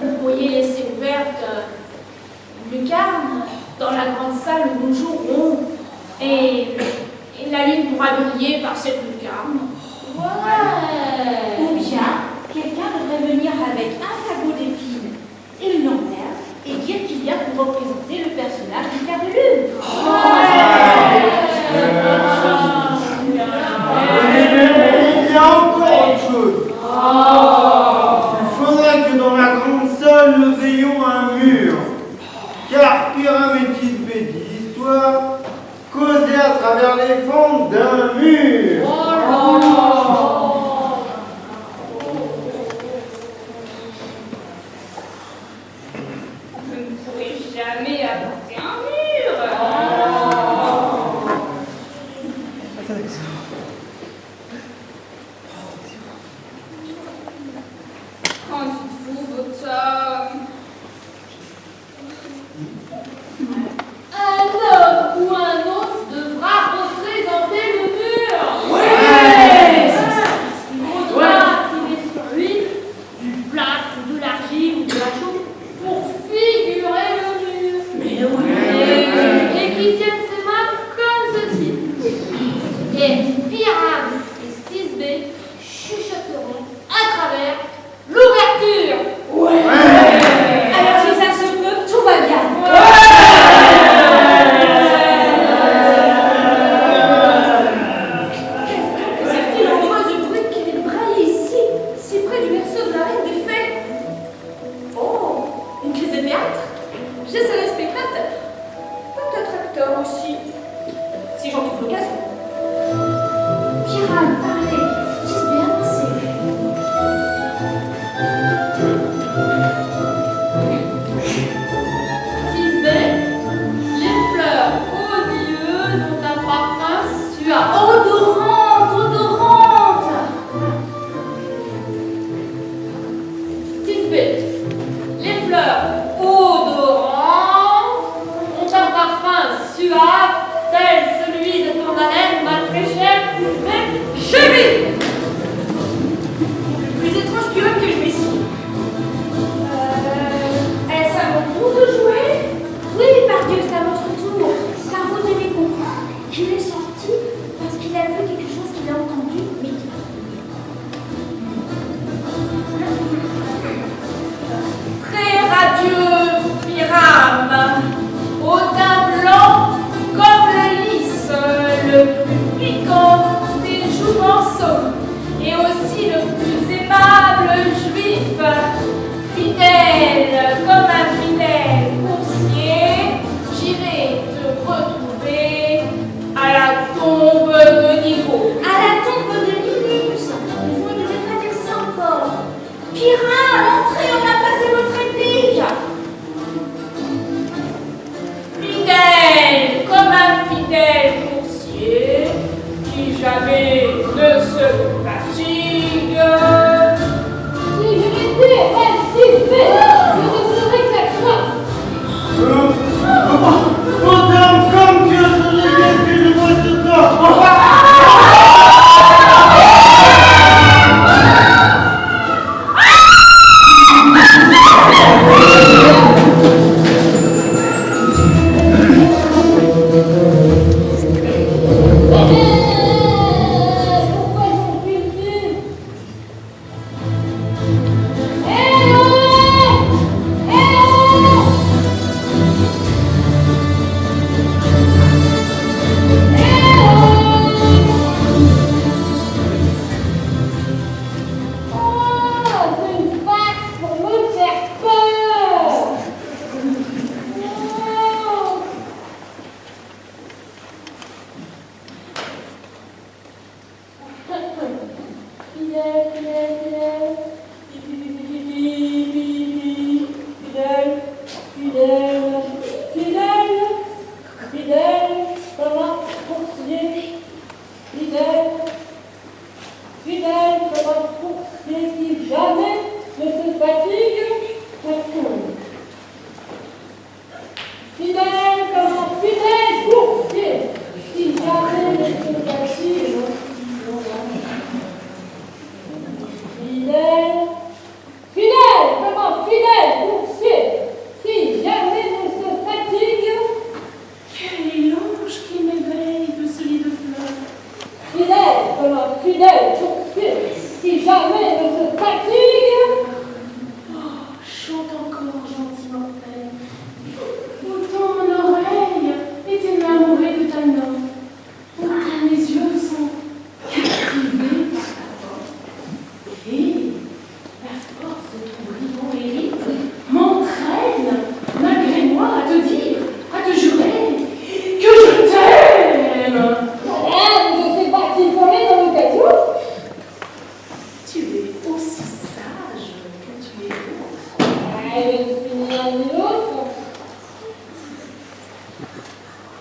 vous pourriez laisser ouverte une lucarne dans la grande salle où nous jouerons. Et la lune pourra briller par cette lucarne. Ou bien, quelqu'un devrait avec un fagot d'épines et une lanterne et dire qu'il vient pour représenter le personnage du quart de lune. Il y a encore autre chose. Il faudrait que dans la grande salle, nous ayons un mur. Car Pyramétis B dit histoire causée à travers les fentes d'un mur. Je ne pourrai jamais apporter un mur. Qu'en dites-vous, votre homme? Un homme ou un autre devra représenter le mur. Il faudra qu'il ait sur lui du plâtre, ou de l'argile ou de la chaux pour figurer le mur. Et qui tienne ses mains comme ceci. Et Pyram et Thisbé chuchoteront à travers l'ouverture. Alors si ça se peut, tout va bien. Qu'est-ce que cette filandreuse brute qui vient de brailler ici, si près du berceau de la reine des fées? Oh, une pièce de théâtre? Je serai spectateur. Peut-être acteur aussi, si j'en trouve l'occasion. Pyram, parlez, Thisbé, avancez. Thisbé, les fleurs odieuses ont un parfum suave. Odorante, odorante. Thisbé, les fleurs odorantes ont un parfum suave tel celui de ton haleine, ma très chère Thisbé, chérie. Le plus étrange pilote que je vais ici. Est-ce à mon tour de jouer? Oui, par Dieu, c'est à votre tour. Car vous devez comprendre qu'il est sorti parce qu'il a vu quelque chose qu'il a entendu, mais qui Très radieux Pyram, au teint blanc comme le lys, le plus piquant des jouvenceaux, et aussi le plus aimable juif, fidèle comme un fidèle coursier, j'irai te retrouver à la tombe de Nico. à la tombe de Linus. Vous ne devez pas dire ça encore. Pyram, entrez, on a passé votre épique. Fidèle comme un fidèle coursier qui jamais ne se fatigue. Si je m'étais Thisbé, je ne serais qu'à toi. Autant comme que je l'ai que je vois sur toi. Elle est finie à l'autre.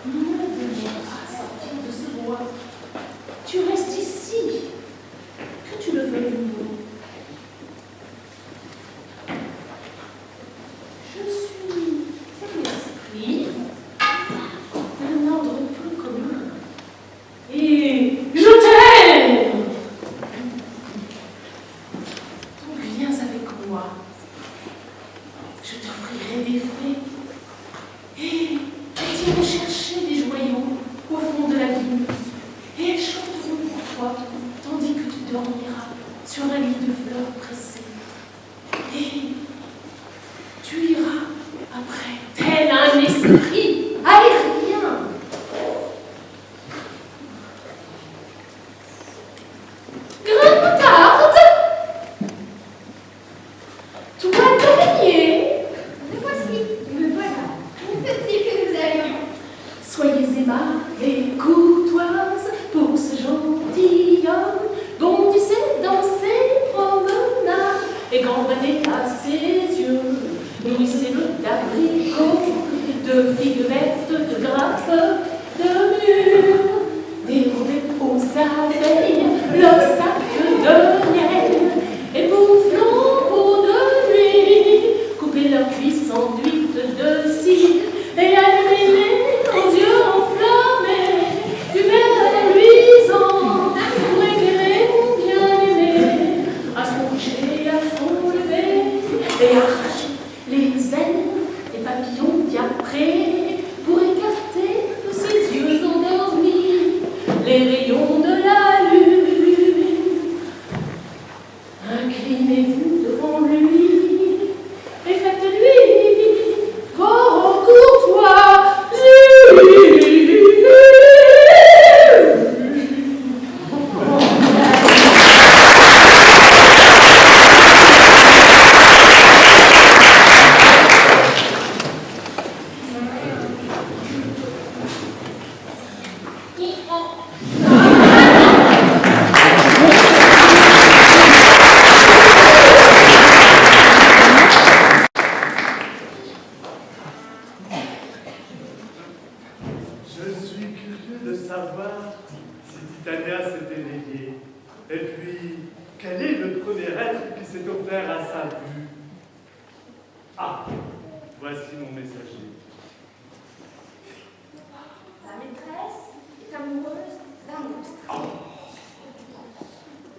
Ne me pas sortir de ce bois. Tu restes ici, que tu le veuilles ou non. Je suis un esprit d'un ordre plus commun. Et je t'aime! Donc viens avec moi. Je t'offrirai des fées. Et elles iront chercher des joyaux au fond de l'abîme. Et elles chanteront pour toi, tandis que tu dormiras sur un lit de fleurs pressées. Et tu iras après, tel un esprit aérien. Grain de moutarde, toi d'araignée, Me voici, me voilà. Où faut-il que nous allions? soyez aimables et courtoises pour ce gentilhomme, bondissez dans ses promenades et gambadez à ses yeux. Nourrissez-le d'abricots, de figues vertes, de grappes, de mûres, dérobez aux abeilles leur sac de miel, et pour flambeaux de nuit, coupez leurs cuisses enduites de cire, et allumez-les aux yeux enflammés, du verre luisant, pour éclairer mon bien-aimé, à son coucher à son lever, et arracher les ailes des papillons diaprés, pour écarter de ses yeux endormis les rayons de la lune. Inclinez-vous devant lui et faites-lui vos courtoisies. Je suis curieux de savoir si Titania s'est éveillée. Et puis, quel est le premier être qui s'est offert à sa vue? Ah, voici mon messager. La maîtresse est amoureuse d'un monstre.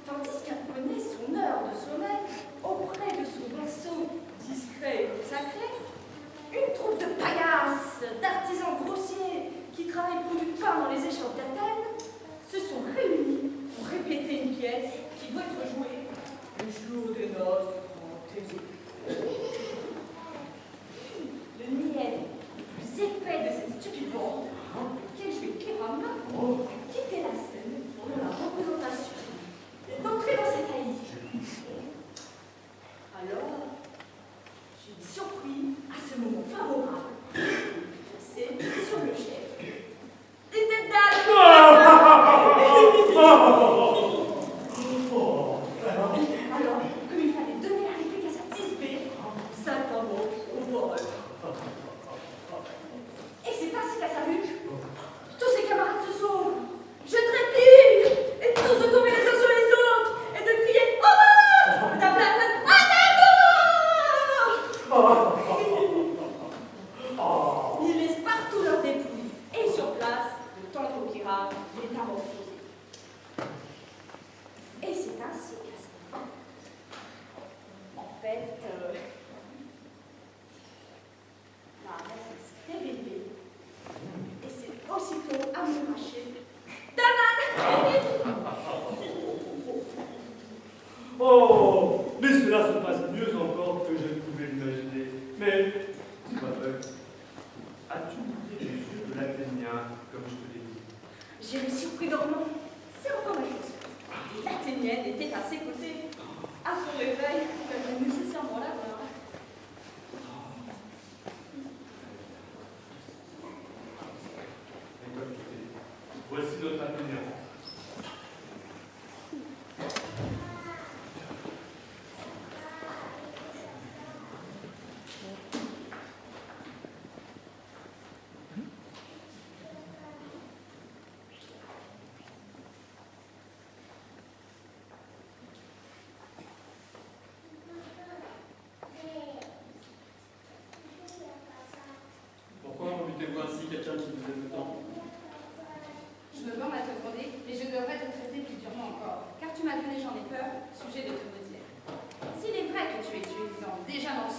Tandis qu'elle prenait son heure de sommeil auprès de son berceau discret et consacré, une troupe de paillasses, d'artisans grossiers qui travaillent pour du pain dans les échoppes d'Athènes se sont réunis pour répéter une pièce qui doit être jouée le jour des noces de Thésée. Le niais le plus épais de cette stupide bande, lequel jouait Kéram, a quitté la scène pour la représentation et d'entrer dans cette haïe. Alors, je suis surpris à ce moment favorable. C'est sur le chef. Des têtes d'âne. Alors, comme il fallait donner la réplique à sa petite bée, ça tombe au bol. Et c'est ainsi qu'à sa vue, tous ses camarades se sauvent. Je trépigne, et tous de tomber les uns sur les autres, et de crier « Au mort !» d'appeler à tête « Attaquons !» Ils laissent partout leurs dépouilles, et sur place, le tendre pirate métamorphosé. Et c'est ainsi qu'à sa fin, en fait, la reine s'est réveillée, et c'est aussitôt amouraché d'Anan. Oh, mais cela se passe mieux encore que je ne pouvais l'imaginer. Mais, dis-moi, as-tu oublié les yeux de l'Athénien, comme je te l'ai dit? J'ai le surpris dormant. C'est encore la chose. L'Athénienne était à ses côtés. À son réveil, comme nécessairement là,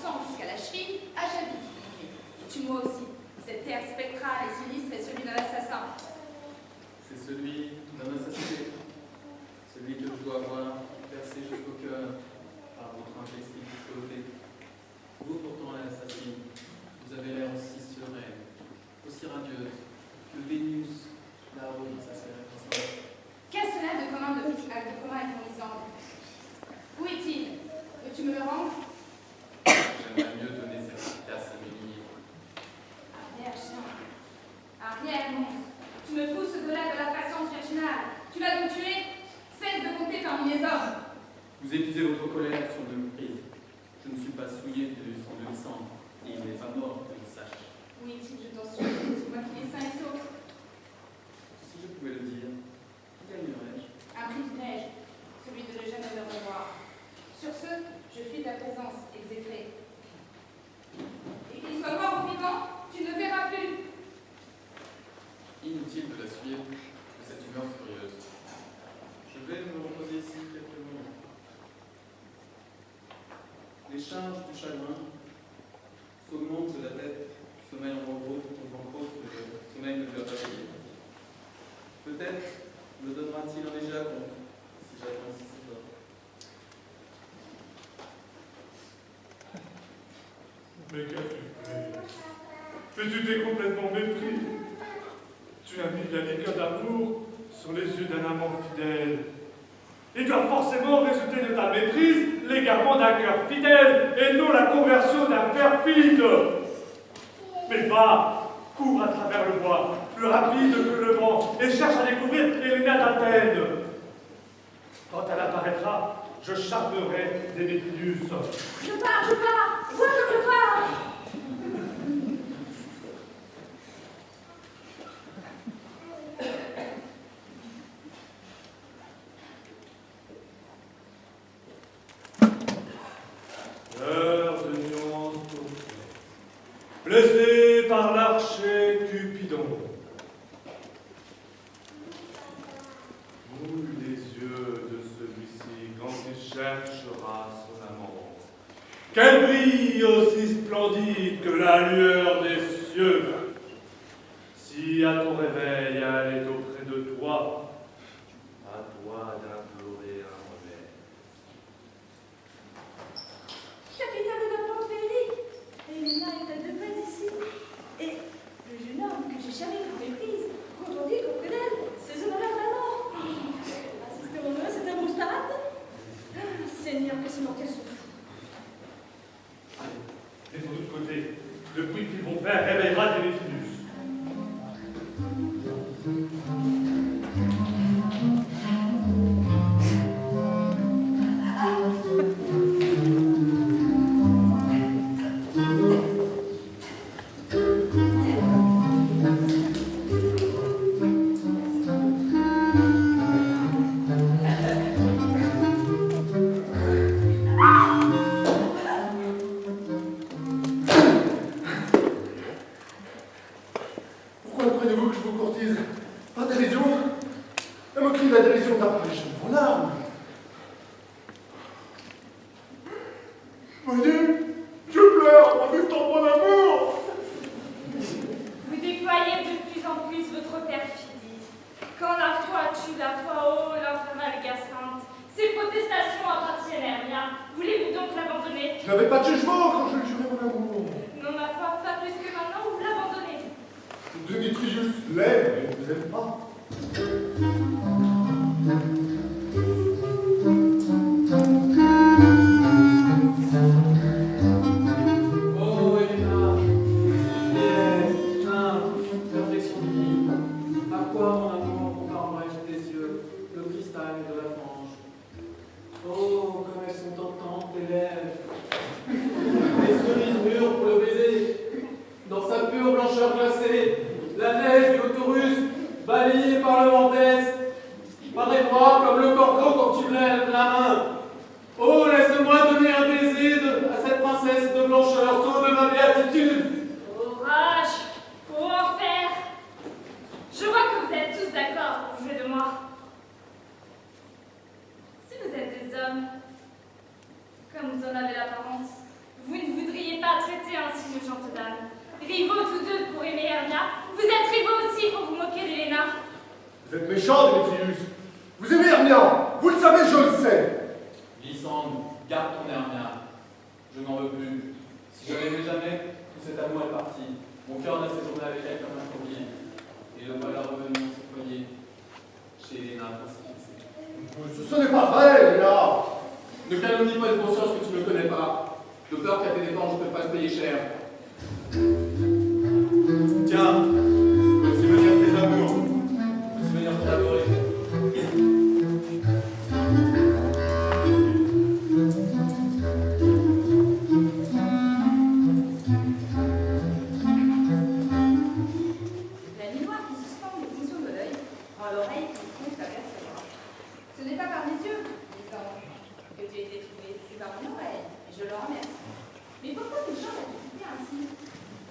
sang jusqu'à la cheville, à jamais. Et tue-moi aussi. Cette terre spectrale et sinistre est celui d'un assassin. C'est celui d'un assassiné. Celui que je dois avoir percé jusqu'au cœur par votre inflexible cruauté. Vous, pourtant, l'assassine, vous avez l'air aussi sereine, aussi radieuse que Vénus, la rose, sa célèbre. Qu'est-ce cela de commun avec ton Lisandre? Où est-il? Veux-tu me le rendre? J'aimerais mieux donner cette efficace à mes lignes. Arrière, chien. Arrière, monstre. Tu me pousses au-delà de la patience virginale. Tu vas nous tuer? Cesse de compter parmi les hommes. Vous épuisez votre colère sur le mépris. Je ne suis pas souillé du sang de Lysandre, et il n'est pas mort, que je sache. Où est-il? Je t'en supplie. Dis-moi qu'il est sain et sauf. Si je pouvais le dire, gagnerais-je? Un privilège, celui de ne jamais le revoir. Sur ce, je fuis ta présence, exécrée. Et qu'il soit mort ou vivant, tu ne le verras plus. Inutile de la suivre, de cette humeur furieuse. Je vais me reposer ici quelques moments. Les charges du chagrin s'augmentent de la tête, sommeil en gros, le sommeil ne doit pas payer. Peut-être me donnera-t-il un léger acompte, si j'attends si c'est fort. Mais qu'as-tu fait? Mais tu t'es complètement mépris. Tu as mis la liqueur d'amour sur les yeux d'un amant fidèle. Il doit forcément résulter de ta méprise l'égarement d'un cœur fidèle et non la conversion d'un perfide. Mais va, cours à travers le bois, plus rapide que le vent, et cherche à découvrir Héléna d'Athènes. Quand elle apparaîtra, je charmerai Démétrius. Je pars, voilà que je pars. Heure de nuance blessé par l'archer Cupidon. Mouille les yeux de celui-ci quand il cherchera son amant. Qu'elle brille aussi splendide que la lueur des cieux. Si à ton réveil elle est auprès de toi, à toi d'implorer un remède. Capitaine de la plante féerique, Héléna est de près ici. Et le jeune homme que j'ai jamais méprise, quand on dit qu'auprès d'elle, c'est son honneur d'amant. Assisterons-nous à cette embustade? Seigneur, que ces mortels sont fous. Et de l'autre côté, le bruit qu'ils vont faire réveillera Démétrius. Pourquoi croyez-vous que je vous courtise? Par dérision? La moquerie de la dérision n'apparaît jamais en larmes. Voyez, je pleure en défendant mon amour. Vous déployez de plus en plus votre perfidie. Quand la foi tue la foi, oh, l'infernale Hyacinthe, ces protestations appartiennent à rien. Voulez-vous donc l'abandonner? Je n'avais pas de jugement quand je jurais mon amour. Non, ma foi, pas plus que maintenant, vous l'abandonnez. Démétrius l'aime, mais ne vous aime pas. Oh, Héléna, déesse, nymphe, perfection divine, à quoi mon amour comparerai-je tes yeux, le cristal de la fange? Oh, comme elles sont tentantes tes lèvres, les cerises mûres pour le baiser, dans sa pure blancheur glacée, la neige du Haut-Taurus, balayée par le vent d'Est, Vous êtes méchant, Démétrius. Vous aimez Hermia. Vous le savez, je le sais. Lysandre, garde ton Hermia. Je n'en veux plus. Si je l'aimais jamais, tout cet amour est parti. Mon cœur n'a séjourné avec elle comme un premier. Et le voilà revenu en foyer chez Héléna précipitée. Ce n'est pas vrai, Héléna. Ne calomnie pas de conscience que tu ne connais pas. De peur qu'à tes dépenses je te fasse payer cher. Tiens, voici venir tes amours. Voici venir collaborer. La nuit noire qui suspend les fonctions de l'œil rend l'oreille qui compte l'apercevoir. Ce n'est pas par mes yeux, les anges, que tu as été trouvé, c'est par mon oreille, et je le remercie. Mais pourquoi les gens l'ont ainsi?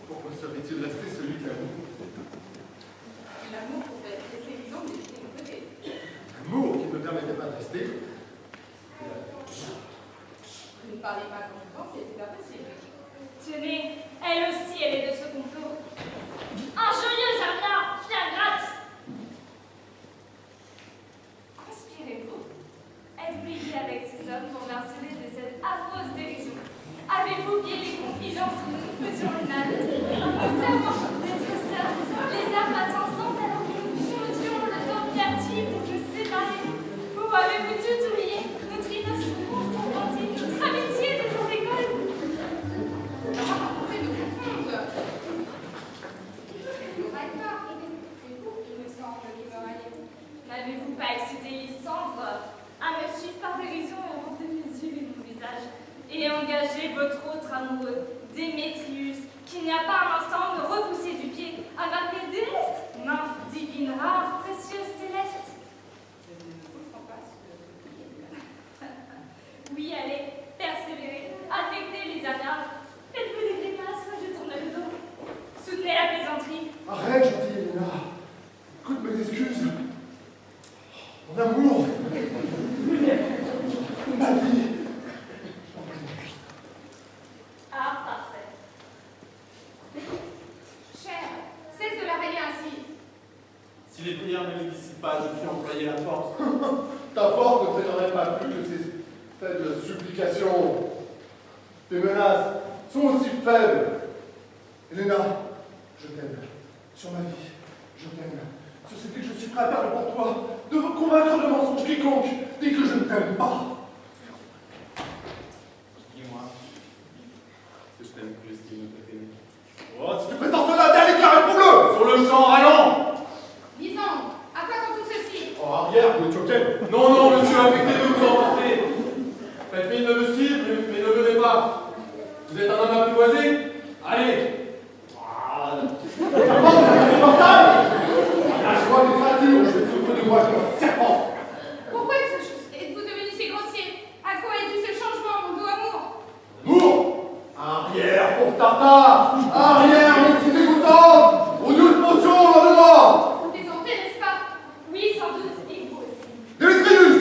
Pourquoi serait-il resté celui qui a l'amour? L'amour pouvait laisser les hommes d'éviter mon côté. L'amour qui ne me permettait pas de rester. Vous ne parlez pas comme vous pensez, c'est impossible. Tenez, elle aussi, elle est de ce complot. Injurieuse, Hermia, bien gratte. Conspirez-vous? Êtes-vous liés avec ces hommes pour harceler de cette affreuse dérision? Avez-vous bien les confidences que nous faisions le mal? Nous savons d'être sœurs, les âmes passent ensemble alors que nous fondions le temps créatif pour nous séparer. Vous avez-vous tout oublié? Notre innocence enfantine, notre amitié de jour d'école? Vous pouvez nous confondre. Vous n'aurez pas. C'est vous, il me semble, qui me raillez. N'avez-vous pas excité Lysandre à me suivre par dérision et inventer mes yeux et mon visage et engager votre autre amoureux, Démétrius, qui n'a pas un instant me repousser du pied à m'appeler déesse, nymphe divine, rare, précieuse, céleste? Je ne comprends pas ce que vous dites. Oui, allez, persévérez, affectez les arnaques, faites-vous des grimaces, moi je tourne le dos. Soutenez la plaisanterie. Arrête, gentille Héléna. Écoute mes excuses. Mon amour. Ma vie. Ah, parfait. Cher, cesse de la railler ainsi. Si les prières ne les dissipent pas, je puis employer la force. Ta force ne t'aiderait pas plus que ces faibles supplications. Tes menaces sont aussi faibles. Héléna, je t'aime. Sur ma vie, je t'aime. Ceci fait que je suis prêt à perdre pour toi, de convaincre de mensonge quiconque dit que je ne t'aime pas. Dis-moi que je t'aime plus qu'il ne peut t'aimer. Oh, si tu prétends cela, allez, réponds-le. Sur le champ, allons! Lisandre, à quoi tend tout ceci? Oh, arrière, vous êtes choqué. Non, non, monsieur, affectez de vous emporter. Faites mine de me suivre, mais ne venez pas. Vous êtes un homme apprivoisé? Allez! Je vois des créatures, je vais souffrir de moi comme un serpent. Pourquoi êtes-vous devenu si grossier? À quoi est dû ce changement, mon doux amour? Amour. Arrière, pauvre tartare. Arrière, médecine dégoûtante. Aux 12 potions dans le doigt. Vous plaisantez, n'est-ce pas? Oui, sans doute, et vous aussi. Démétrius,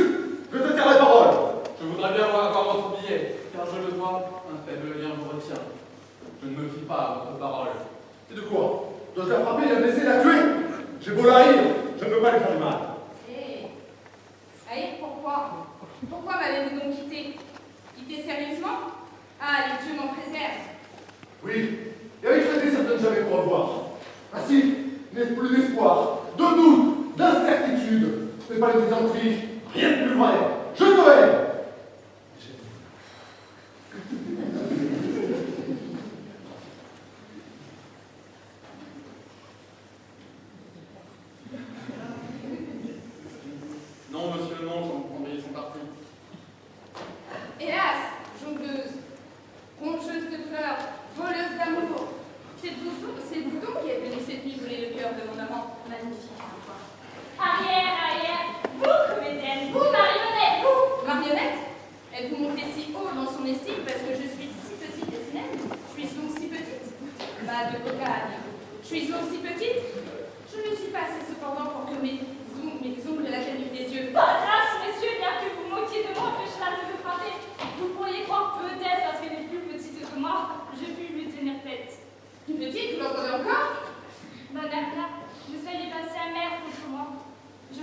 je te tiens la parole. Je voudrais bien avoir votre billet, car je le vois, un faible lien vous retient. Je ne me fie pas à votre parole. Et de quoi? Dois-je la frapper, la blesser, la tuer? J'ai beau la haïr, je ne veux pas lui faire du mal. Eh, haïr, pourquoi? Pourquoi m'avez-vous donc quitté? Quitté sérieusement? Ah, les dieux m'en préservent. Oui, et avec le désir de ne jamais me revoir. Ainsi, n'est-ce plus d'espoir, de doute, d'incertitude. Ce n'est pas les plaisanteries, rien de plus vrai. Je te hais. Non, monsieur, non, j'en prendrai son parti. Hélas, jongleuse, rongeuse de fleurs, voleuse d'amour, c'est vous donc qui êtes venu cette nuit voler le cœur de mon amant magnifique. Arrière, vous, comédienne, vous, marionnette, vous! Marionnette, êtes-vous montée si haut dans son estime parce que je suis si petite et si naine? Suis-je donc si petite? Pas de cocagne. Suis-je donc si petite? Je ne suis pas assez cependant pour que mes ongles l'atteignent des yeux. Par grâce, messieurs, bien que vous moquiez de moi, que je la de frapper, vous pourriez croire peut-être, parce qu'elle est plus petite que moi, je puis lui tenir tête. Petite, vous l'entendez encore? Bonne Hermia, ne soyez pas si amère contre moi. Je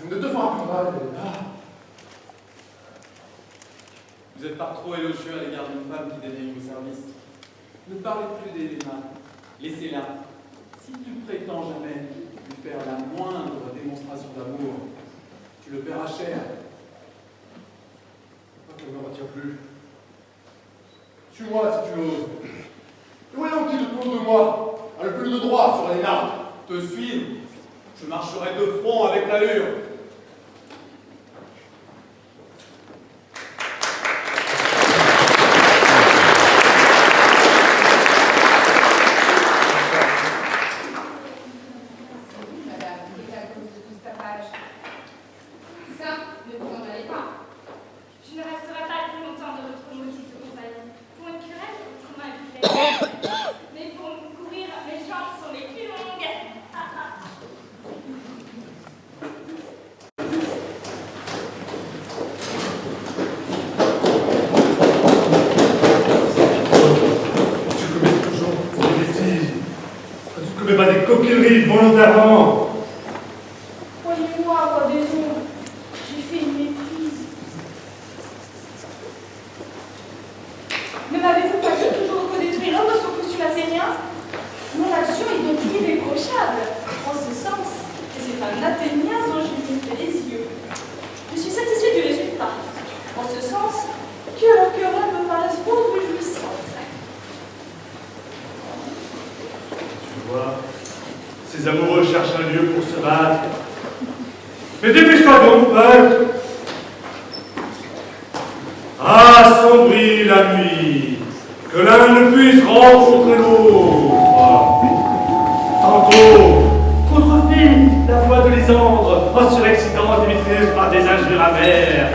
ne te fera plus mal, Helena. Vous êtes par trop élogieux à l'égard d'une femme qui dédaigne vos services. Ne parlez plus d'Helena. Laissez-la. Si tu prétends jamais lui faire la moindre démonstration d'amour, tu le paieras cher. Je ne me retiens plus. Suis-moi si tu oses. Et voyons qui autour de moi a le plus de droit sur Helena. Te suivre, je marcherai de front avec l'allure. Mais pas des coquilleries volontairement. Croyez-moi, roi des ondes, j'ai fait une méprise. Ne m'avez-vous pas dit que je reconnaîtrais l'homme de son costume athénien? Mon action est donc irréprochable, en ce sens que c'est un Athénien dont je lui ai fait les yeux. Je suis satisfait du résultat, en ce sens que leur querelle me paraissent fort réjouissantes. Tu vois, ces amoureux cherchent un lieu pour se battre. Mais dépêche-toi donc, peuple. Assombrit la nuit, que l'un ne puisse rencontrer l'autre. Tantôt, contrefile la voix de Lysandre, en surexcitant Démétrius par des injures amères.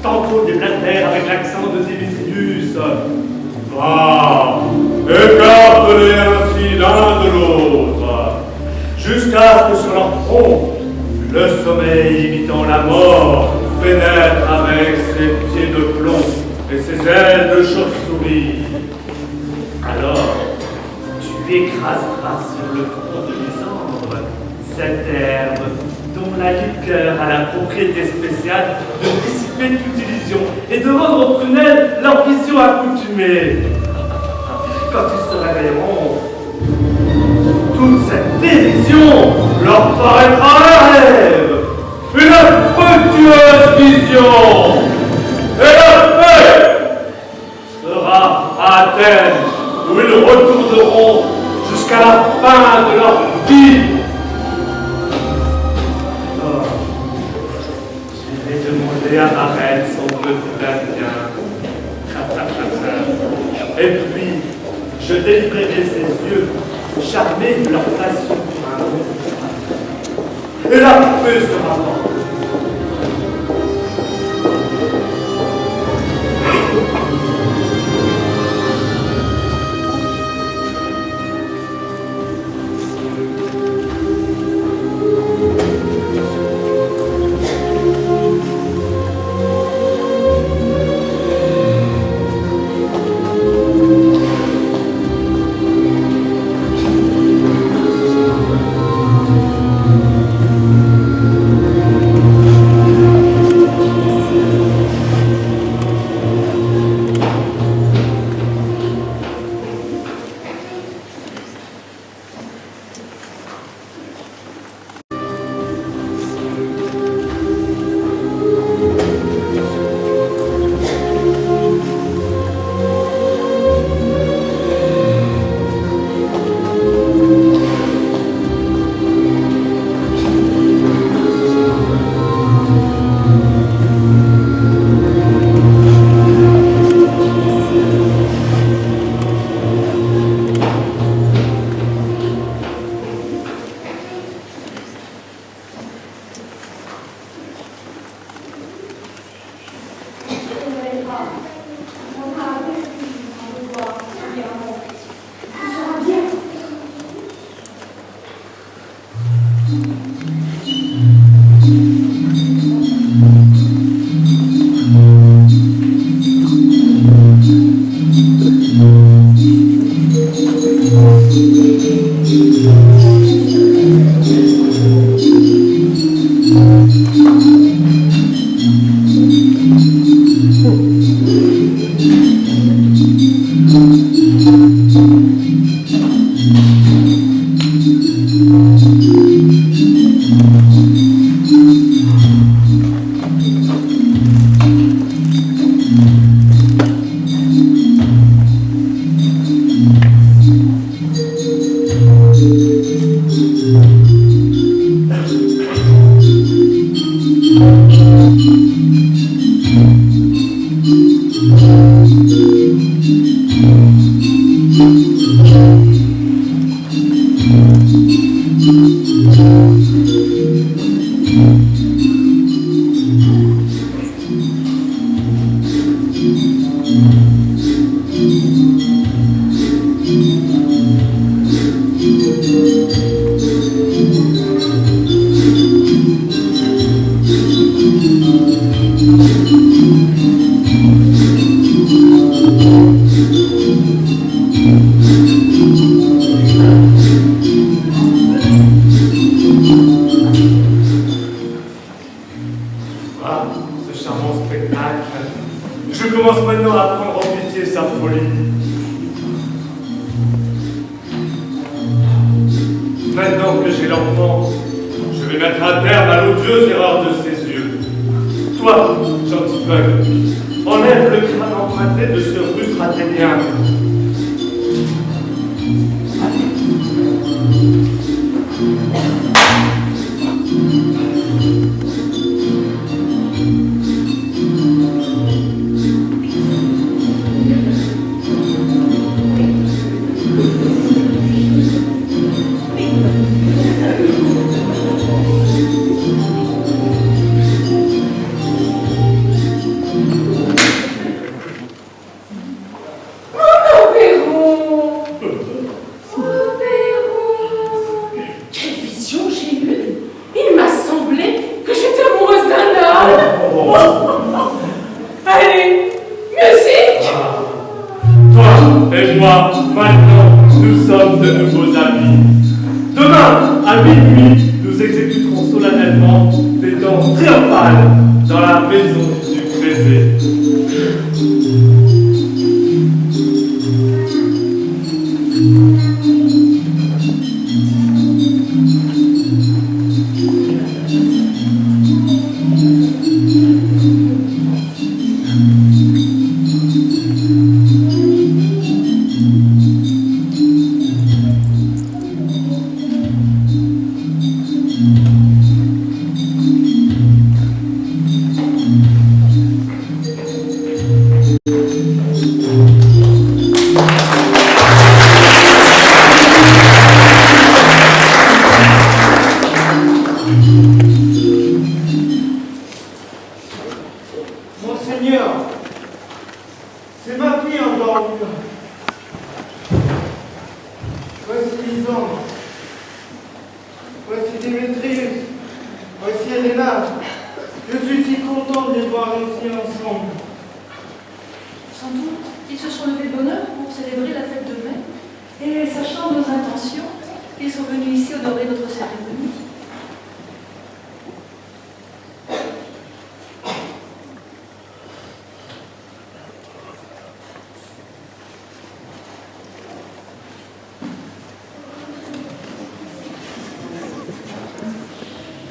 Tantôt des blatères avec l'accent de Démétrius. Ah, écarte-les ainsi l'un de l'autre, jusqu'à ce que sur leur front, le sommeil imitant la mort pénètre avec ses pieds de plomb et ses ailes de chauve-souris. Alors, tu écraseras sur le front de Lysandre cette herbe dont la liqueur a la propriété spéciale de dissiper toute illusion et de rendre aux prunelles leur vision accoutumée. Quand ils se réveilleront, toute cette dérision leur paraîtra un rêve, une fructueuse vision, et la paix sera à Athènes, où ils retourneront jusqu'à la fin de leur vie. Oh, j'irai demander à ma reine son petit Damien. Et puis, je délivrerai ses yeux, charmés de leur passion pour un autre. Et la paix sera morte.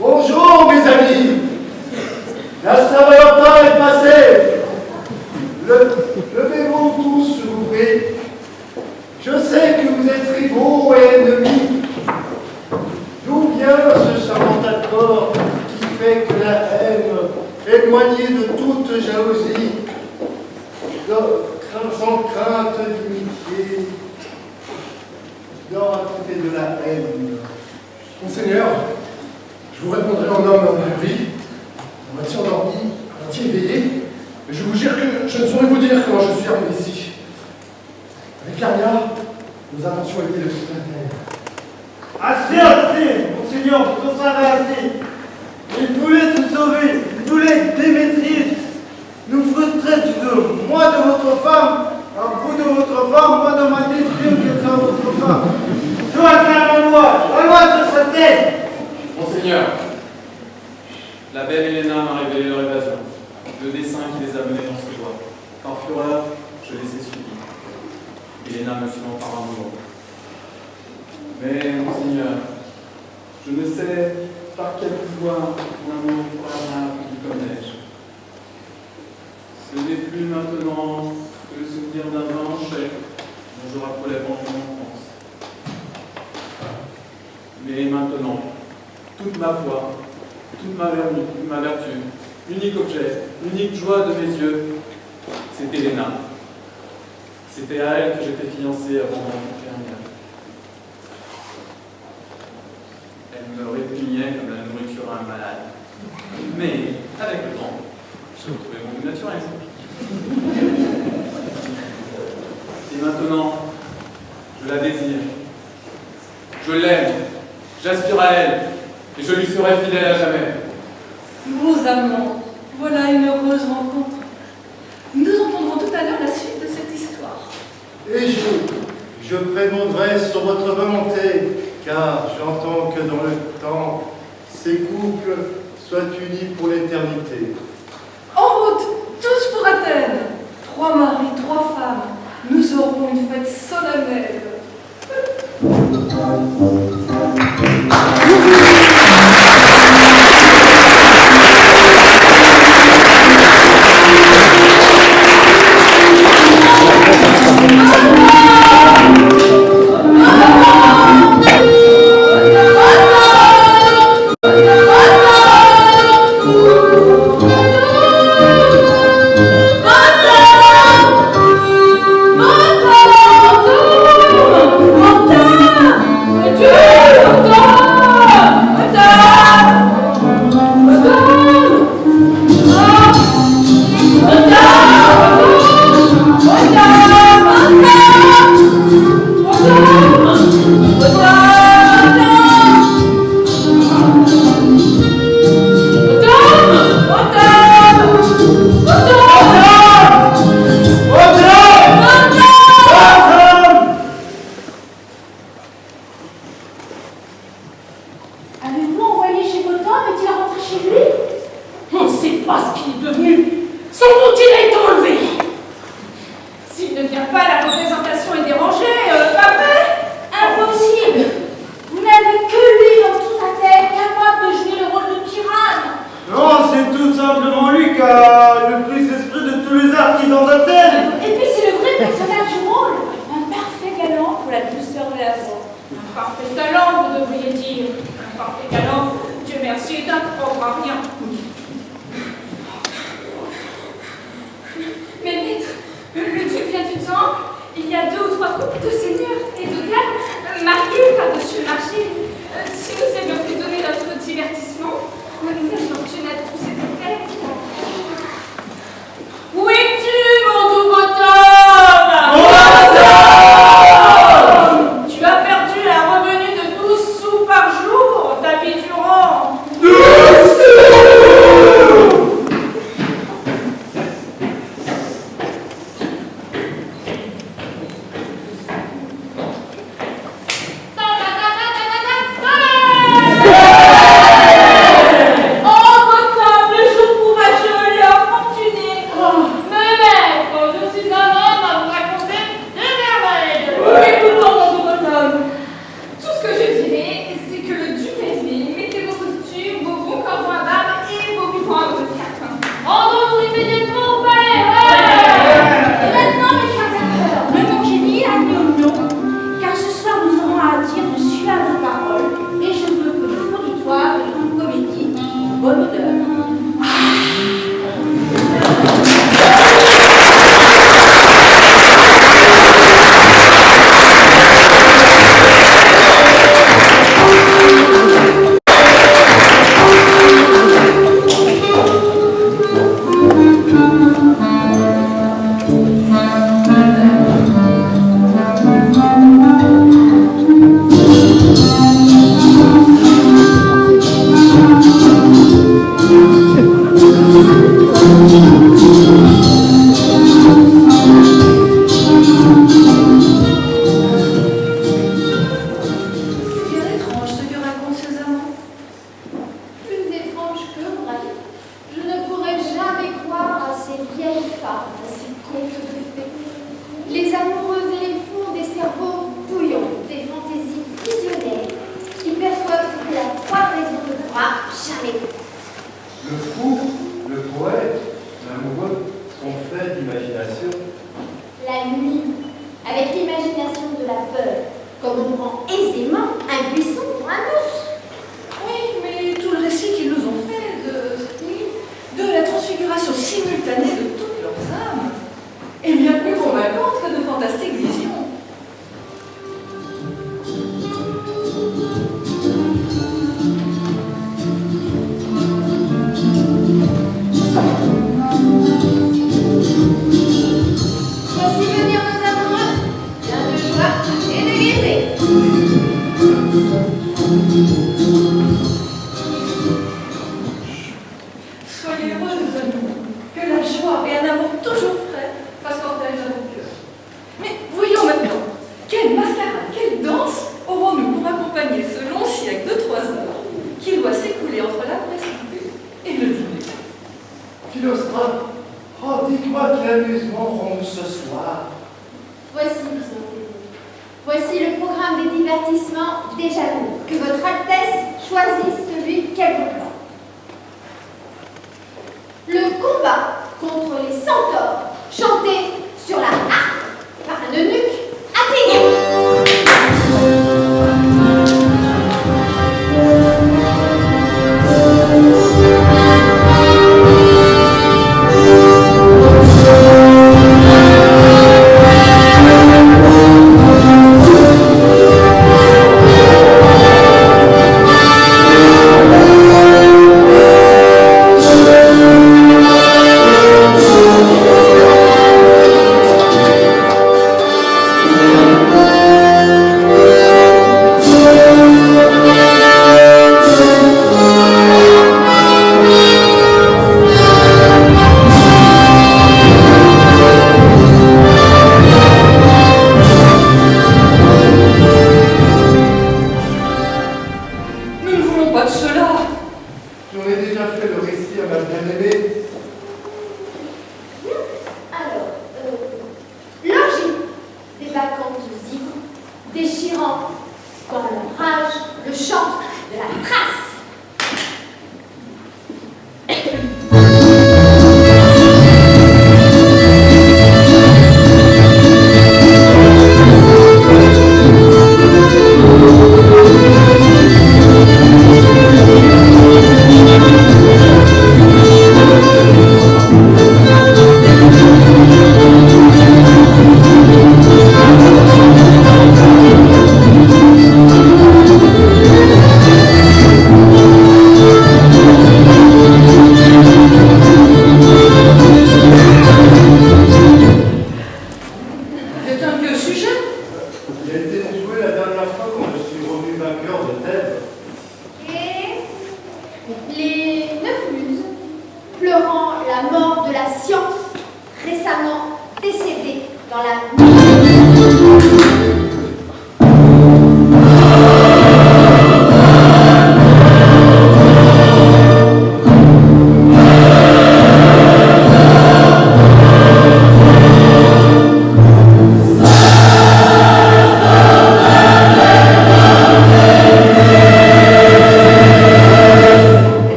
Bonjour mes amis, la Saint-Valentin est passée. Levez-vous tous, je vous prie. Je sais que vous êtes rivaux et ennemis. D'où vient ce charmant accord qui fait que la haine, éloignée de toute jalousie, sans crainte d'imitié, dort à côté de la haine? Monseigneur, je vous répondrai en homme pris, à moitié endormi, à moitié éveillé, mais je vous jure que je ne saurais vous dire comment je suis arrivé ici. Avec Larnia, nos intentions étaient de toute la terre. Assez, assez, Monseigneur, vous en savez assez. Il voulait se sauver, il voulait Démétrius, nous frustrer tous deux, moi de votre femme, vous de votre femme, moi de ma destinée qui est à votre femme. Je acclame la loi sur sa tête. Monseigneur, la belle Helena m'a révélé leur évasion, le dessein qui les a menés dans ce bois. Par fureur, je les ai suivis. Helena me suivant par amour. Mais, Monseigneur, je ne sais par quel pouvoir mon amour pour la fut comme neige. Ce n'est plus maintenant que le souvenir d'un vin en chèque dont je raffolais pendant mon enfance. Mais maintenant, toute ma foi, toute ma vertu, l'unique objet, l'unique joie de mes yeux, c'était Léna. C'était à elle que j'étais fiancé avant de rencontrer Amiral. Elle me répugnait comme la nourriture à un malade. Mais, avec le temps, j'ai retrouvé mon goût naturel. Et maintenant, je la désire. Je l'aime, j'aspire à elle, et je lui serai fidèle à jamais. Beaux amants, voilà une heureuse rencontre. Nous entendrons tout à l'heure la suite de cette histoire. Et je prévaudrai sur votre volonté, car j'entends que dans le temps, ces couples soient unis pour l'éternité. En route, tous pour Athènes. 3 maris, 3 femmes. Nous aurons une fête solennelle. Avez-vous envoyé chez Gotham et il est rentré chez lui? On ne sait pas ce qu'il est devenu. Sans doute il a été enlevé. S'il ne vient pas, la représentation est dérangée, pas vrai? Impossible. Vous n'avez que lui dans toute Athènes capable de jouer le rôle de tyranne. Non, c'est tout simplement lui qui a le plus esprit de tous les artisans d'Athènes. Et puis c'est le vrai personnage du rôle. Un parfait galant pour la douceur de la voix. Un parfait talent, vous devriez dire. Un parfait talent, Dieu merci, est impropre à rien. Mais maître, le duc vient du temple. Il y a 2 ou 3 couples de seigneurs et de dames mariés par-dessus le marché. Si nous avions pu donner notre divertissement, notre fortune à tous était faite. Où es-tu, mon doux Gotham? Tu as perdu un revenu de 12 sous par jour, ta vie durant. 12 sous! simultanée de toutes leurs âmes est bien plus convaincante que de fantastiques visions. Voici venir nos amoureux, plein de joie et de gaieté. Soyez heureux, nos amis, que la joie et un amour toujours frais fassent cortège à vos cœurs. Mais voyons maintenant, quelle mascarade, quelle danse aurons-nous pour accompagner ce long siècle de 3 heures qui doit s'écouler entre la presse-souper et le dîner. Philostrate, oh, dites-moi quel amusement aurons-nous ce soir. Voici, voici le programme des divertissements déjà mis. Que votre Altesse choisisse celui qu'elle vous plaît. Le combat contre les centaures, chanté sur la harpe par un eunuque athénien.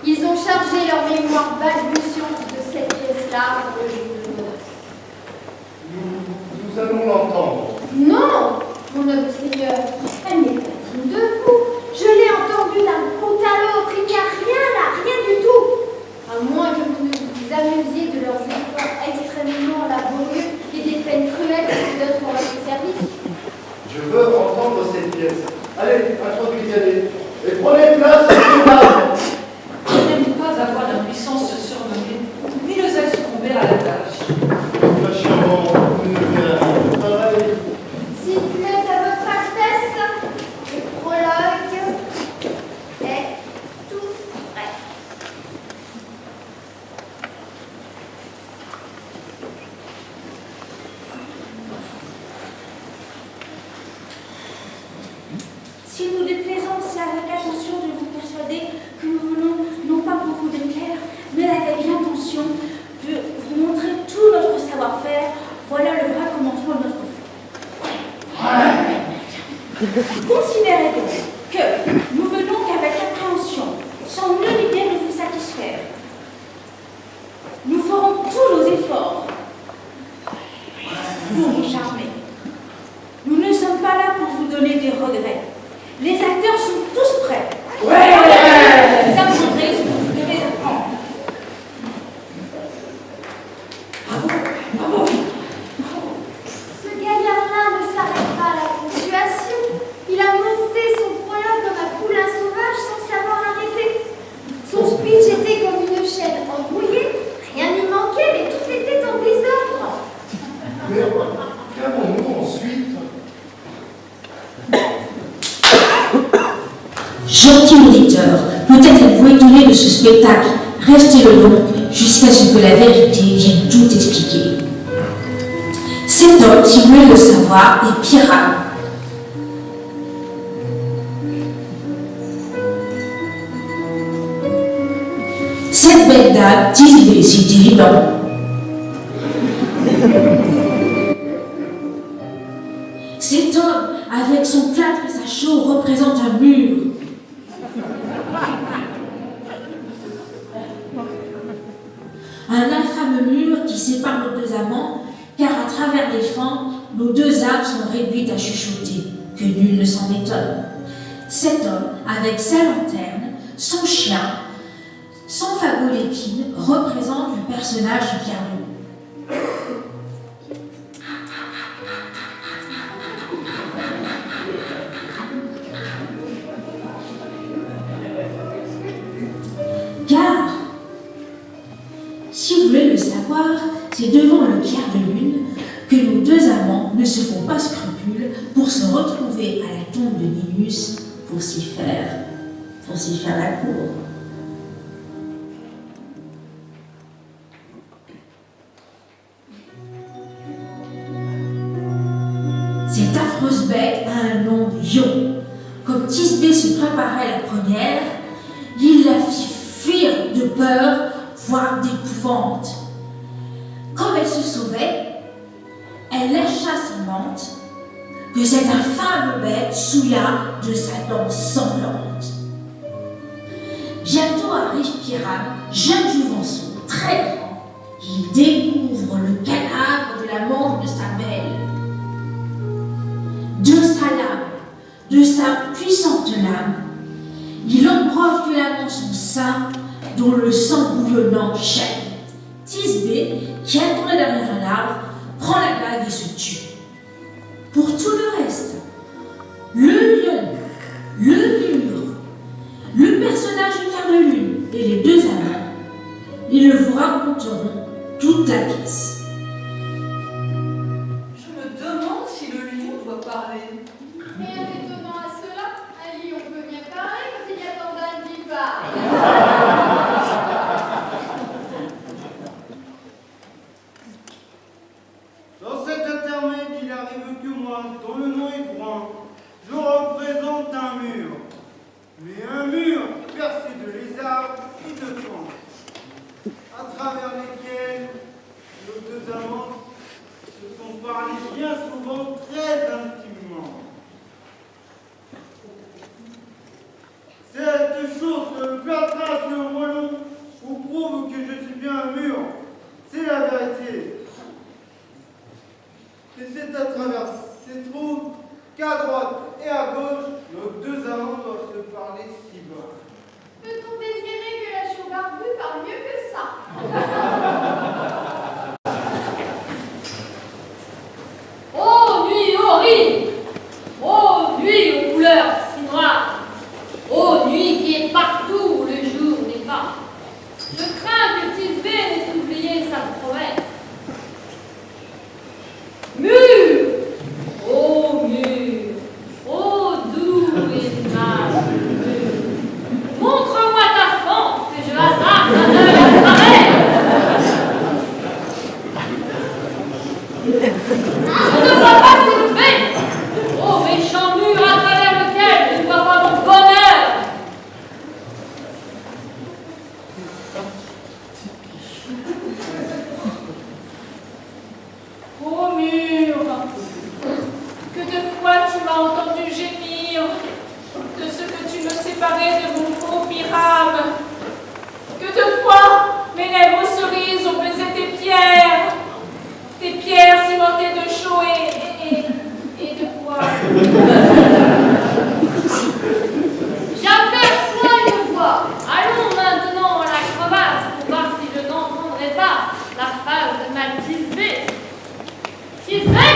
Ils ont chargé leur mémoire balbutiante de cette pièce-là pour le jour de noces. Nous allons l'entendre. Non, mon noble seigneur, elle n'est pas digne de vous. Je l'ai entendue d'un bout à l'autre, il n'y a rien là, rien du tout. À moins que vous ne vous amusiez de leurs efforts extrêmement laborieux et des peines cruelles qu'ils donnent pour votre service. Je veux entendre cette pièce. Allez, introduisez-les. Et prenez place sur ce table. Je n'aime pas avoir l'impuissance de surnommer, ni n'osais succomber à la tâche. Patiemment, vous ne verrez rien de pareil. S'il plaît à votre Altesse, le prologue est tout prêt. S'il nous déplaisant, c'est avec attention de vous persuader que nous venons, non pas pour vous déplaire, mais avec l'intention de vous montrer tout notre savoir-faire. Voilà le vrai commencement de notre Considérez donc que nous venons qu'avec appréhension, sans nulle idée de vous satisfaire. Nous ferons tous nos efforts pour vous charmer. Nous ne sommes pas là pour vous donner des regrets. Les acteurs sont tous prêts. Vous apprendrez ce que vous devez apprendre. Bravo. Ce gaillard-là ne s'arrête pas à la ponctuation. Il a monté son prologue comme un poulain sauvage sans savoir arrêter. Son speech était comme une chaîne embrouillée. Rien n'y manquait, mais tout était en désordre. Mais qu'avons-nous ensuite? Gentil auditeur, peut-être êtes-vous étonné de ce spectacle. Restez-le donc jusqu'à ce que la vérité vienne tout expliquer. Cet homme, si vous voulez le savoir, est Pyrrhane. Cette belle dame, Thisbé, c'est évident. Cet homme, avec son plâtre et sa chaux, représente un mur. Un infâme mur qui sépare nos deux amants, car à travers les fentes, nos deux âmes sont réduites à chuchoter, que nul ne s'en étonne. Cet homme, avec sa lanterne, son chien, son fagot d'épines, représente le personnage du Pierre de Lune. Car, si vous voulez le savoir, c'est devant le Pierre de Lune que nos deux amants ne se font pas scrupule pour se retrouver à la tombe de Ninus pour s'y faire la cour. Cette affreuse bête a un nom Lion. Comme Thisbé se préparait à la première, il la fit fuir de peur, voire d'épouvante. Comme elle se sauvait, elle lâcha son mante, que cette infâme bête souilla de sa dent sanglante. Bientôt arrive Pyrrhane, jeune jouvenceau, très grand. Il découvre le cadavre de la mort de sa belle. De sa lame, de sa puissante lame, il embroche violemment son sein, dont le sang bouillonnant jaillit. Thisbé, qui attendait derrière un arbre, prend la bague et se tue. Pour tout le reste, le lion, le mur, le personnage du Pierre de Lune et les deux amants, ils vous raconteront toute la pièce. Je me demande si le lion doit parler. Rien d'étonnant à cela. Un lion peut bien parler quand il y a tant d'ânes qui parlent. Dans cet intermède, il arrive que moi, dont le nom est Brun, je représente un mur. Mais un mur percé de lézards et de fentes, à travers lesquels nos deux Je crains que Tisbé n'ait oublié sa promesse. Mur! Oh mur! Oh doux et mage mur! Montre-moi ta fente que je hasarde un œil à travers! Je ne vois pas Tisbé! Oh méchant mur à travers lequel je ne vois pas mon bonheur! Oh mur, que de fois tu m'as entendu gémir de ce que tu me séparais de mon beau Pyram. Que de fois mes lèvres cerises ont baisé tes pierres cimentées de chaux et de poils. J'aperçois une voix. Allons maintenant à la crevasse pour voir si je n'entendrai pas la phrase de ma Tisbé. Tisbé,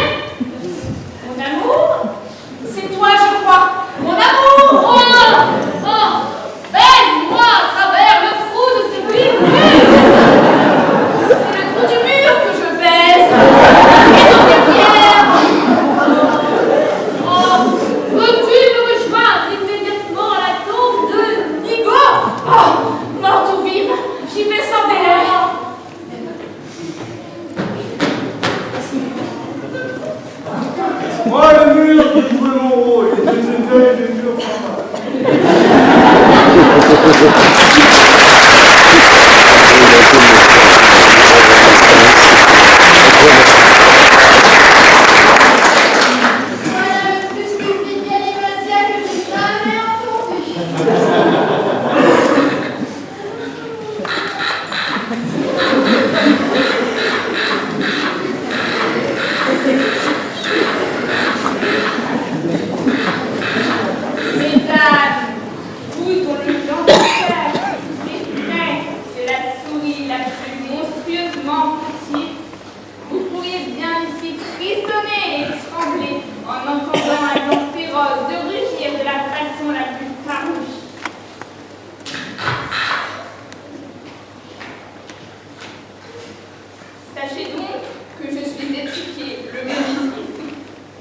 mon amour, c'est toi, je crois. Mon amour, oh non, oh, baise-moi à travers le trou de ce mur. C'est le trou du mur que je baise. Et dans tes pierres. Oh, veux-tu me rejoindre immédiatement à la tombe de Nigo? Oh, morte ou vive, j'y vais sans délai. Moi, le mur, j'ai joué mon rôle. Et je ne fais le mur sans mal. Voilà le plus stupide animatia que j'ai jamais entendu. Mesdames, vous dont le Jean-Pierre est près de la souris la plus monstrueusement petite, vous pourriez bien ici frissonner et trembler en entendant un lion féroce de rugir de la façon la plus farouche. Sachez donc que je suis étriqué, le meurtrier,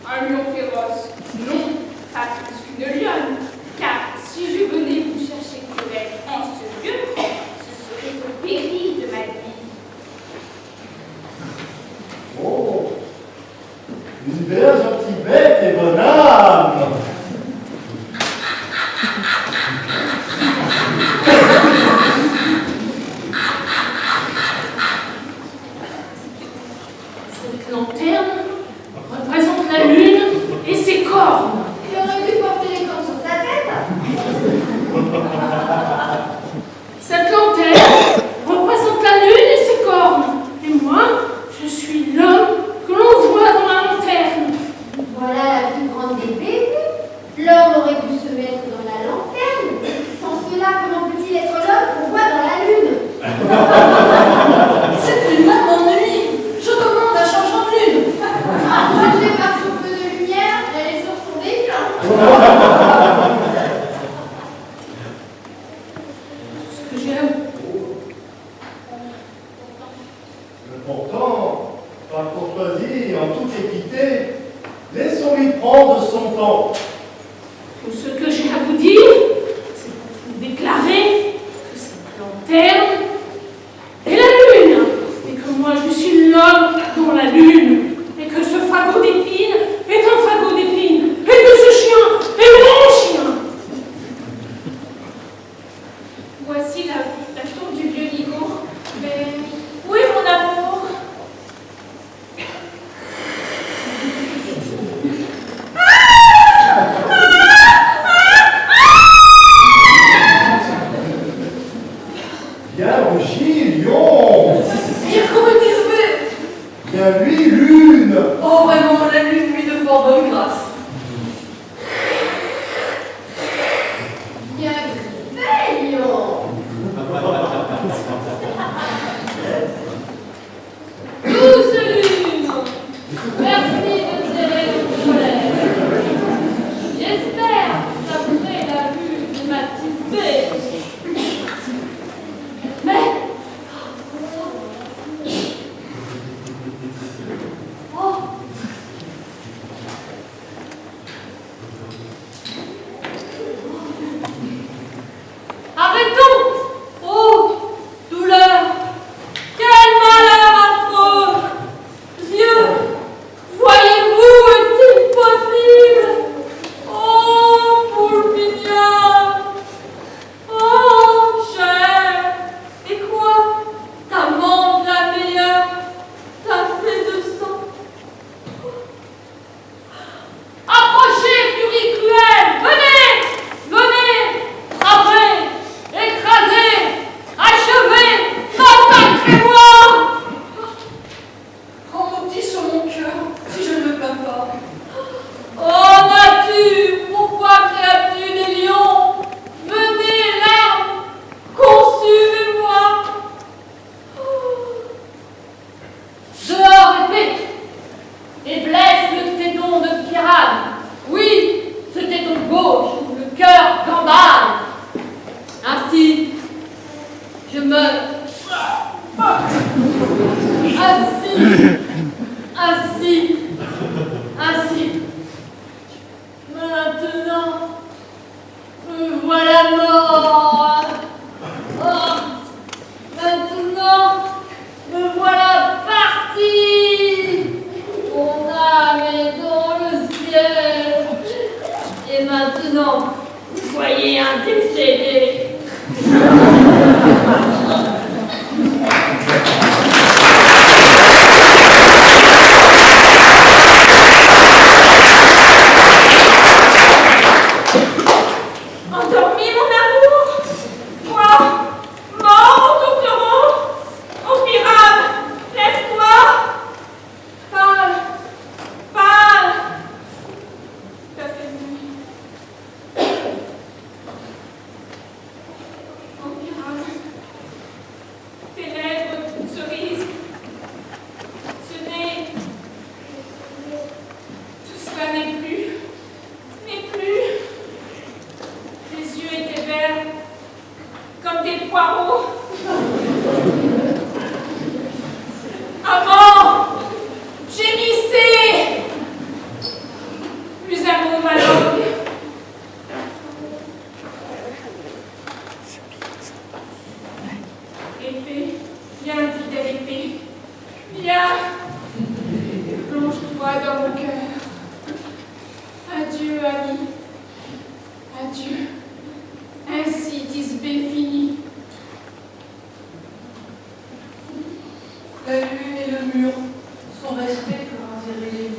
un lion féroce, non pas plus qu'une lionne, car si je venais vous chercher querelle en ce lieu, ce serait au péril de ma vie. Oh, une belle gentille bête et bonne âme. Cette lanterne représente la lune et ses cornes. Il aurait dû porter les cornes sur sa tête. Cette lanterne représente la lune et ses cornes. Et moi, je suis l'homme que l'on voit dans la lanterne. Voilà la plus grande des bébés. L'homme aurait dû se mettre dans la lanterne. Sans cela, comment peut-il être l'homme qu'on voit dans la lune? Cette lune-là m'ennuie. Je demande à changer en lune. Approché par son peu de lumière, elle est sur son déclin. Ce que j'ai à Pourtant, par courtoisie, en toute équité, laissons-lui prendre son temps. Tout ce que j'ai à vous dire, c'est pour vous déclarer que cette lanterne est la lune, et que moi je suis l'homme dans la lune, et que ce fagot d'épines est un fagot d'épines, et que ce chien est mon chien. Voici la tour du vieux Nigo. Mais où est mon amour? Bien rugi, lion. Dire comme Tisbé. Bien lui, lune. Oh, vraiment, la lune lui de fort bonne grâce. Bien griffé, lion. Douce lune, merci de gérer vos colères. J'espère savourer la vue de ma Tisbé. Mais Ainsi. Maintenant, me voilà mort. Oh, maintenant, me voilà parti. Mon âme est dans le ciel. Et maintenant, voyez un décédé. Endormi, mon amour? Quoi? Mort, mon tourtereau? Oh, pirate, lève-toi! Parle! Parle! Ta fait nuit. Oh, pirate, tes lèvres toutes cerises, ce nez, tout cela n'est plus. Les yeux étaient verts, comme des poireaux. Avant, gémissez. Plus un mot, ma langue. Épée, viens, fidèle épée. Viens, plonge-toi dans mon cœur. Adieu, ami. Adieu. Ainsi, Thisbé finit. La lune et le mur sont restés pour un les